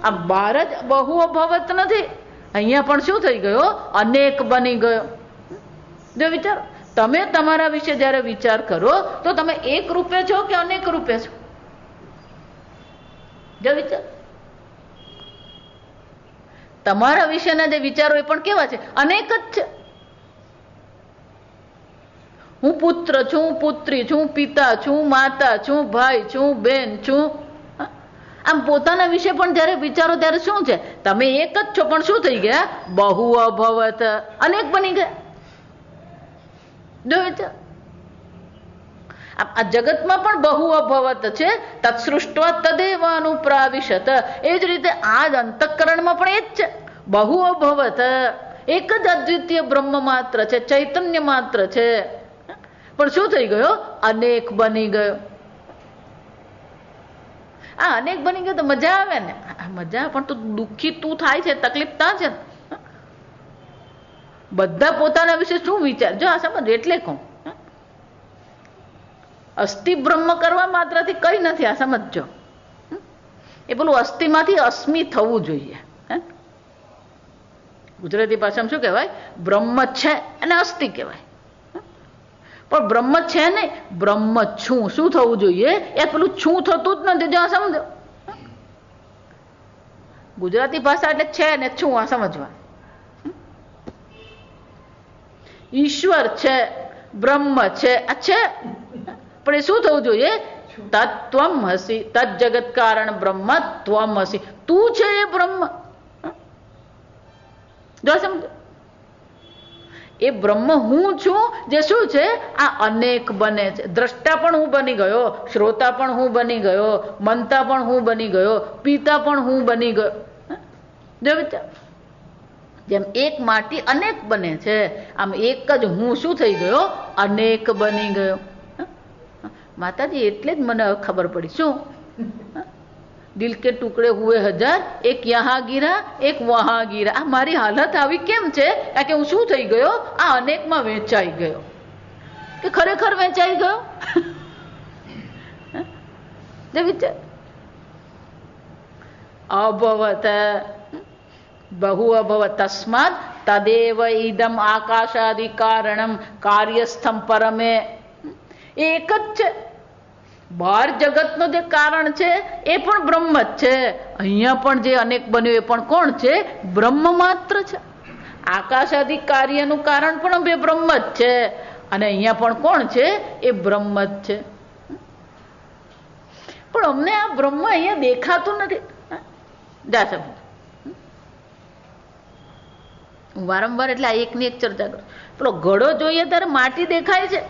આ બહાર જ બહુ અભવત નથી, અહીંયા પણ શું થઈ ગયો? અનેક બની ગયો. જો વિચાર, તમે તમારા વિશે જયારે વિચાર કરો તો તમે એક રૂપે છો કે અનેક રૂપે છો? જો વિચાર, તમારા વિશેના જે વિચારો એ પણ કેવા છે? અનેક જ છે. હું પુત્ર છું, પુત્રી છું, પિતા છું, માતા છું, ભાઈ છું, બેન છું. આમ પોતાના વિશે પણ જયારે વિચારો ત્યારે શું છે? તમે એક જ છો, પણ શું થઈ ગયા? બહુ અભવત. અનેક બની ગયા. જો વિચાર, આ જગતમાં પણ બહુ અભવત છે, તત્સૃષ્ટવા તદેવ અનુપ્રાવિશત. એ જ રીતે આ જ અંતઃકરણમાં પણ એ જ છે, બહુ અભવત, એક જ અદ્વિતીય બ્રહ્મ માત્ર છે, ચૈતન્ય માત્ર છે, પણ શું થઈ ગયો? અનેક બની ગયો. આ અનેક બની ગયો તો મજા આવે ને? મજા, પણ તું દુઃખી તું થાય છે, તકલીફ ત્યાં છે. બધા પોતાના વિશે શું વિચાર, જો આ સમજ. એટલે કહું, અસ્થિ બ્રહ્મ કરવા માત્રથી કઈ નથી. આ સમજો, એ પેલું અસ્થિમાંથી અસ્મિ થવું જોઈએ. ગુજરાતી ભાષામાં શું કહેવાય? બ્રહ્મ છે અને અસ્થિ કહેવાય. પણ બ્રહ્મ છે નહીં, બ્રહ્મ છું. શું થવું જોઈએ? એ પેલું છું થતું જ નથી. જો આ સમજો, ગુજરાતી ભાષા એટલે છે ને છું, આ સમજવા. ઈશ્વર છે, બ્રહ્મ છે, આ છે, પણ એ શું થવું જોઈએ? તત્વમ હસી, તત જગત કારણ બ્રહ્મ ત્વમ હસી. તું છે એ બ્રહ્મ. જો સમજો, એ બ્રહ્મ હું છું, જે શું છે? આ અનેક બને છે. દ્રષ્ટા પણ હું બની ગયો, શ્રોતા પણ હું બની ગયો, મનતા પણ હું બની ગયો, પિતા પણ હું બની ગયો. જો વિચાર, જેમ એક માટી અનેક બને છે, આમ એક જ હું શું થઈ ગયો? અનેક બની ગયો. માતાજી, એટલે જ મને ખબર પડી. શું? દિલ કે ટુકડે હુએ હજાર, એક યહાં ગીરા, એક વહાં ગીરા. આ મારી હાલત આવી કેમ છે? કારણ કે હું શું થઈ ગયો? આ અનેકમાં વેચાઈ ગયો. કે ખરેખર વેચાઈ ગયો? જે વિચાર, અભવત બહુ અભવત, તસ્માત તદેવ ઇદમ આકાશાદિ કારણમ કાર્યસ્થમ પરમે. એક જ છે. બહાર જગતનું જે કારણ છે એ પણ બ્રહ્મ જ છે. અહીંયા પણ જે અનેક બન્યું એ પણ કોણ છે? બ્રહ્મ માત્ર છે. આકાશાદિ કાર્યનું કારણ પણ બે બ્રહ્મ જ છે, અને અહીંયા પણ કોણ છે? એ બ્રહ્મ જ છે. પણ અમને આ બ્રહ્મ અહીંયા દેખાતું નથી. જા સમજ, હું વારંવાર એટલે આ એકની એક ચર્ચા કરું. પેલો ઘડો જોઈએ ત્યારે માટી દેખાય છે.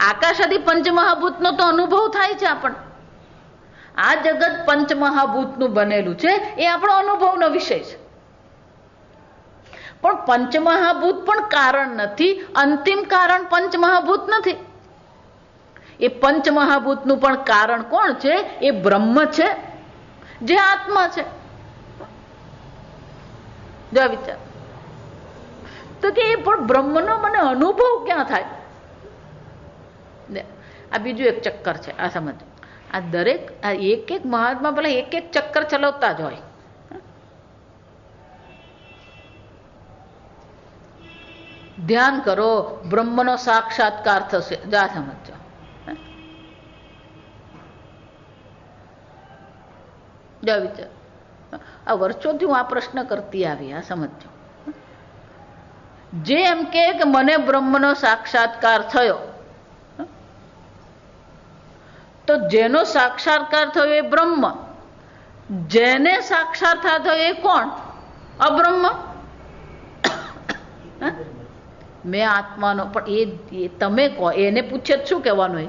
આકાશાદી પંચમહાભૂતનો તો અનુભવ થાય છે આપણને. આ જગત પંચમહાભૂતનું બનેલું છે, એ આપણો અનુભવનો વિષય છે. પણ પંચમહાભૂત પણ કારણ નથી. અંતિમ કારણ પંચમહાભૂત નથી. એ પંચમહાભૂતનું પણ કારણ કોણ છે? એ બ્રહ્મ છે, જે આત્મા છે. જો વિચાર, તો કે એ પણ બ્રહ્મનો મને અનુભવ ક્યાં થાય? આ બીજું એક ચક્કર છે. આ સમજ, આ દરેક આ એક એક મહાત્મા પેલા એક એક ચક્કર ચલાવતા જ હોય. ધ્યાન કરો, બ્રહ્મનો સાક્ષાત્કાર થશે. જા સમજો, જા વિચાર. આ વર્ષોથી હું આ પ્રશ્ન કરતી આવી. આ સમજો, જે એમ કે મને બ્રહ્મનો સાક્ષાત્કાર થયો, તો જેનો સાક્ષાત્કાર થયો એ બ્રહ્મ. જેને સાક્ષાત્કાર થયો એ કોણ? અબ્રહ્મ. મેં આત્માનો, પણ એ તમે કહો, એને પૂછે શું કહેવાનું?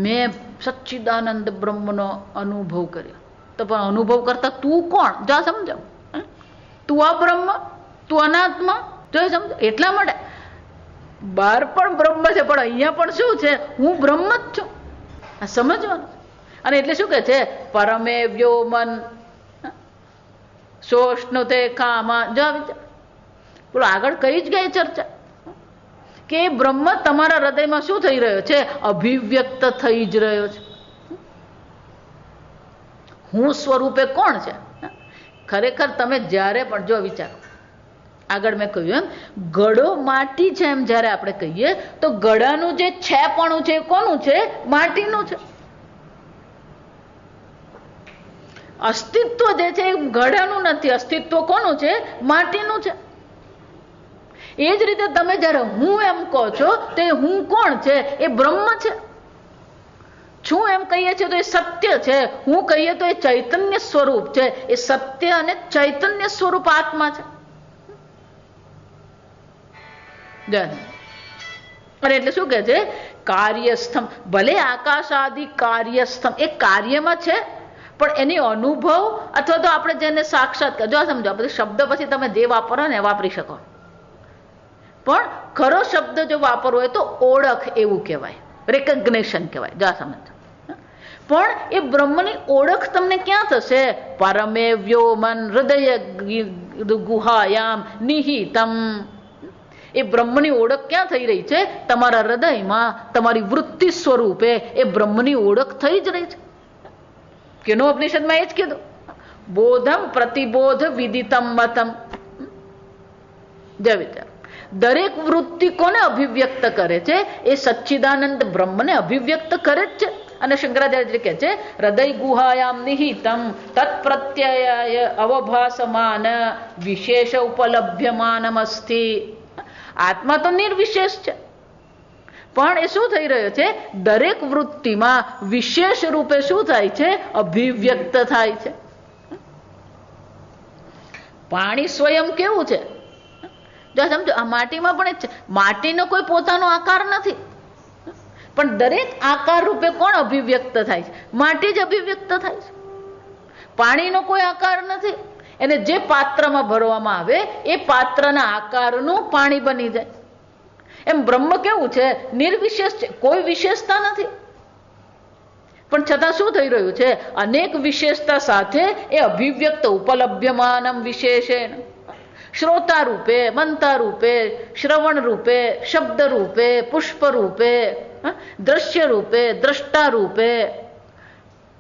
મેં સચ્ચિદાનંદ બ્રહ્મનો અનુભવ કર્યો. તો પણ અનુભવ કરતા તું કોણ? જા સમજો, તું અબ્રહ્મ, તું અનાત્મા. જો સમજો, એટલા માટે બહાર પણ બ્રહ્મ છે, પણ અહીંયા પણ શું છે? હું બ્રહ્મ જ છું. આ સમજવાનું. અને એટલે શું કે છે? પરમે વ્યોમન સોષ્ણુ તે કામા. જો પેલો આગળ કઈ જ ગઈ ચર્ચા કે બ્રહ્મ તમારા હૃદયમાં શું થઈ રહ્યો છે? અભિવ્યક્ત થઈ જ રહ્યો છે. હું સ્વરૂપે કોણ છે? ખરેખર તમે જ્યારે પણ જો વિચારો, આગળ મેં કહ્યું એમ ઘડો માટી છે એમ જ્યારે આપણે કહીએ તો ઘડાનું જે છેપણું છે કોનું છે? માટીનું છે. અસ્તિત્વ જે છે એ ઘડાનું નથી. અસ્તિત્વ કોનું છે? માટીનું છે. એ જ રીતે તમે જ્યારે હું એમ કહો છો તો એ હું કોણ છે? એ બ્રહ્મ છે. છું એમ કહીએ છીએ તો એ સત્ય છે. હું કહીએ તો એ ચૈતન્ય સ્વરૂપ છે. એ સત્ય અને ચૈતન્ય સ્વરૂપ આત્મા છે. અને એટલે શું કહે છે? કાર્યસ્થમ. ભલે આકાશાદિ કાર્યસ્થમ એ કાર્યમાં છે, પણ એની અનુભવ અથવા તો આપણે જેને સાક્ષાત જો સમજો, બધી શબ્દ પછી તમે જે વાપરો ને વાપરી શકો, પણ ખરો શબ્દ જો વાપરવો હોય તો ઓળખ એવું કહેવાય, રેકગ્નેશન કહેવાય. જો સમજો, પણ એ બ્રહ્મની ઓળખ તમને ક્યાં થશે? પરમે વ્યોમન હૃદય ગુહાયામ નિહિતમ. એ બ્રહ્મની ઓળખ ક્યાં થઈ રહી છે? તમારા હૃદયમાં, તમારી વૃત્તિ સ્વરૂપે એ બ્રહ્મની ઓળખ થઈ જ રહી છે. કેનો ઉપનિષદમાં એ જ કીધું, બોધમ પ્રતિબોધ વિદિતમ મતમ. જે વિચાર દરેક વૃત્તિ કોને અભિવ્યક્ત કરે છે? એ સચ્ચિદાનંદ બ્રહ્મને અભિવ્યક્ત કરે જ છે. અને શંકરાચાર્ય કહે છે હૃદય ગુહાયામ નિહિતમ તત્પ્રત્યય અવભાસમાન વિશેષ ઉપલભ્યમાનમ અસ્તિ. આત્મા તો નિર્વિશેષ છે, પણ એ શું થઈ રહ્યો છે? દરેક વૃત્તિમાં વિશેષ રૂપે શું થાય છે? અભિવ્યક્ત થાય છે. પાણી સ્વયં કેવું છે? જો સમજો, આ માટીમાં પણ જ છે. માટીનો કોઈ પોતાનો આકાર નથી, પણ દરેક આકાર રૂપે કોણ અભિવ્યક્ત થાય છે? માટી જ અભિવ્યક્ત થાય છે. પાણીનો કોઈ આકાર નથી, એને જે પાત્રમાં ભરવામાં આવે એ પાત્રના આકારનું પાણી બની જાય. એમ બ્રહ્મ કેવું છે? નિર્વિશેષ છે, કોઈ વિશેષતા નથી, પણ છતાં શું થઈ રહ્યું છે? અનેક વિશેષતા સાથે એ અભિવ્યક્ત ઉપલભ્યમાનમ વિશેષેણ. શ્રોતા રૂપે, મંતા રૂપે, શ્રવણ રૂપે, શબ્દ રૂપે, પુષ્પ રૂપે, દ્રશ્ય રૂપે, દ્રષ્ટા રૂપે.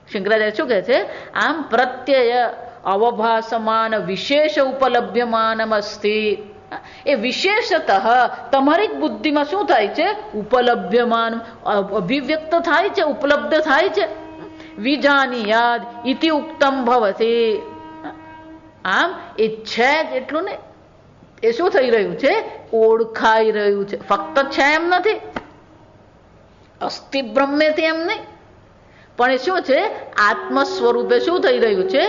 શંકરાચાર્ય શું કહે છે? આમ પ્રત્યય અવભાસમાન વિશેષ ઉપલભ્યમાનમ અસ્તિ. એ વિશેષતઃ તમારી જ બુદ્ધિમાં શું થાય છે? ઉપલભ્યમાન, અભિવ્યક્ત થાય છે, ઉપલબ્ધ થાય છે. વિજાનીયાદ ઇતિ ઉક્તમ ભવતી. આમ એ છે જ એટલું ને, એ શું થઈ રહ્યું છે? ઓળખાઈ રહ્યું છે. ફક્ત છે એમ નથી, અસ્થિ બ્રહ્મેથી એમ નહીં, પણ એ શું છે? આત્મ સ્વરૂપે શું થઈ રહ્યું છે?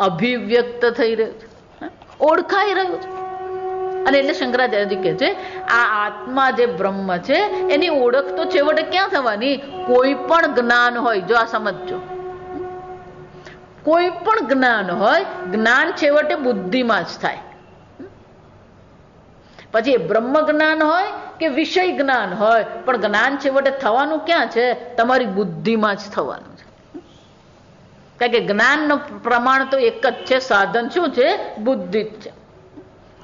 અભિવ્યક્ત થઈ રહ્યું છે, ઓળખાઈ રહ્યું છે. અને એટલે શંકરાચાર્યજી કહે છે આ આત્મા જે બ્રહ્મ છે એની ઓળખ તો છેવટે ક્યાં થવાની? કોઈ પણ જ્ઞાન હોય, જો આ સમજજો, કોઈ પણ જ્ઞાન હોય, જ્ઞાન છેવટે બુદ્ધિમાં જ થાય. પછી એ બ્રહ્મ જ્ઞાન હોય કે વિષય જ્ઞાન હોય, પણ જ્ઞાન છેવટે થવાનું ક્યાં છે? તમારી બુદ્ધિમાં જ થવાનું છે. કારણ કે જ્ઞાનનું પ્રમાણ તો એક જ છે, સાધન શું છે? બુદ્ધિ જ છે.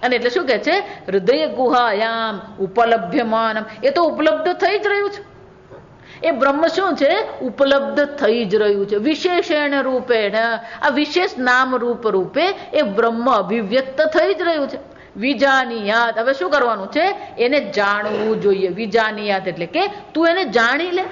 અને એટલે શું કહે છે? હૃદય ગુહાયામ ઉપલભ્યમાનમ. એ તો ઉપલબ્ધ થઈ જ રહ્યું છે. એ બ્રહ્મ શું છે? ઉપલબ્ધ થઈ જ રહ્યું છે. વિશેષણ રૂપેણ, આ વિશેષ નામ રૂપ રૂપે એ બ્રહ્મ અભિવ્યક્ત થઈ જ રહ્યું છે. વિજાનીયાત. હવે શું કરવાનું છે? એને જાણવું જોઈએ. વિજાનીયાત એટલે કે તું એને જાણી લે.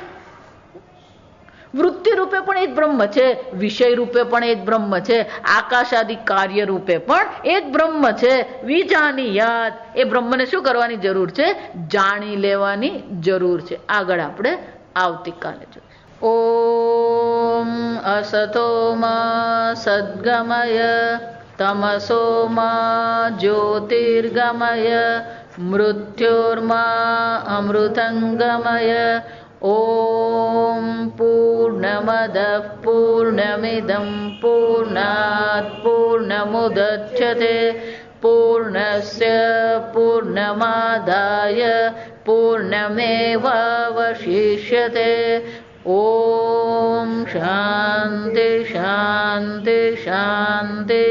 વૃત્તિ રૂપે પણ એ જ બ્રહ્મ છે, વિષય રૂપે પણ એ જ બ્રહ્મ છે, આકાશાદિ કાર્ય રૂપે પણ એ જ બ્રહ્મ છે. વિજાનીયાત. એ બ્રહ્મને શું કરવાની જરૂર છે? જાણી લેવાની જરૂર છે. આગળ આપણે આવતીકાલે જોઈશું. ઓમ અસતો માં સદ્ગમય તમસો માં જ્યોતિર્ગમય મૃત્યોર્મા અમૃતંગમય. ઓમ પૂર્ણમદ પૂર્ણમિદં પૂર્ણાત પૂર્ણમુદચ્યતે પૂર્ણસ્ય પૂર્ણમાદાય પૂર્ણમેવાવશિષ્યતે. ઓમ શાંતિ શાંતિ શાંતિ.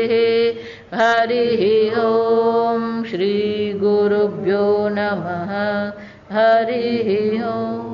હરિ ઓમ. શ્રી ગુરુભ્યો નમઃ. હરિ ઓમ.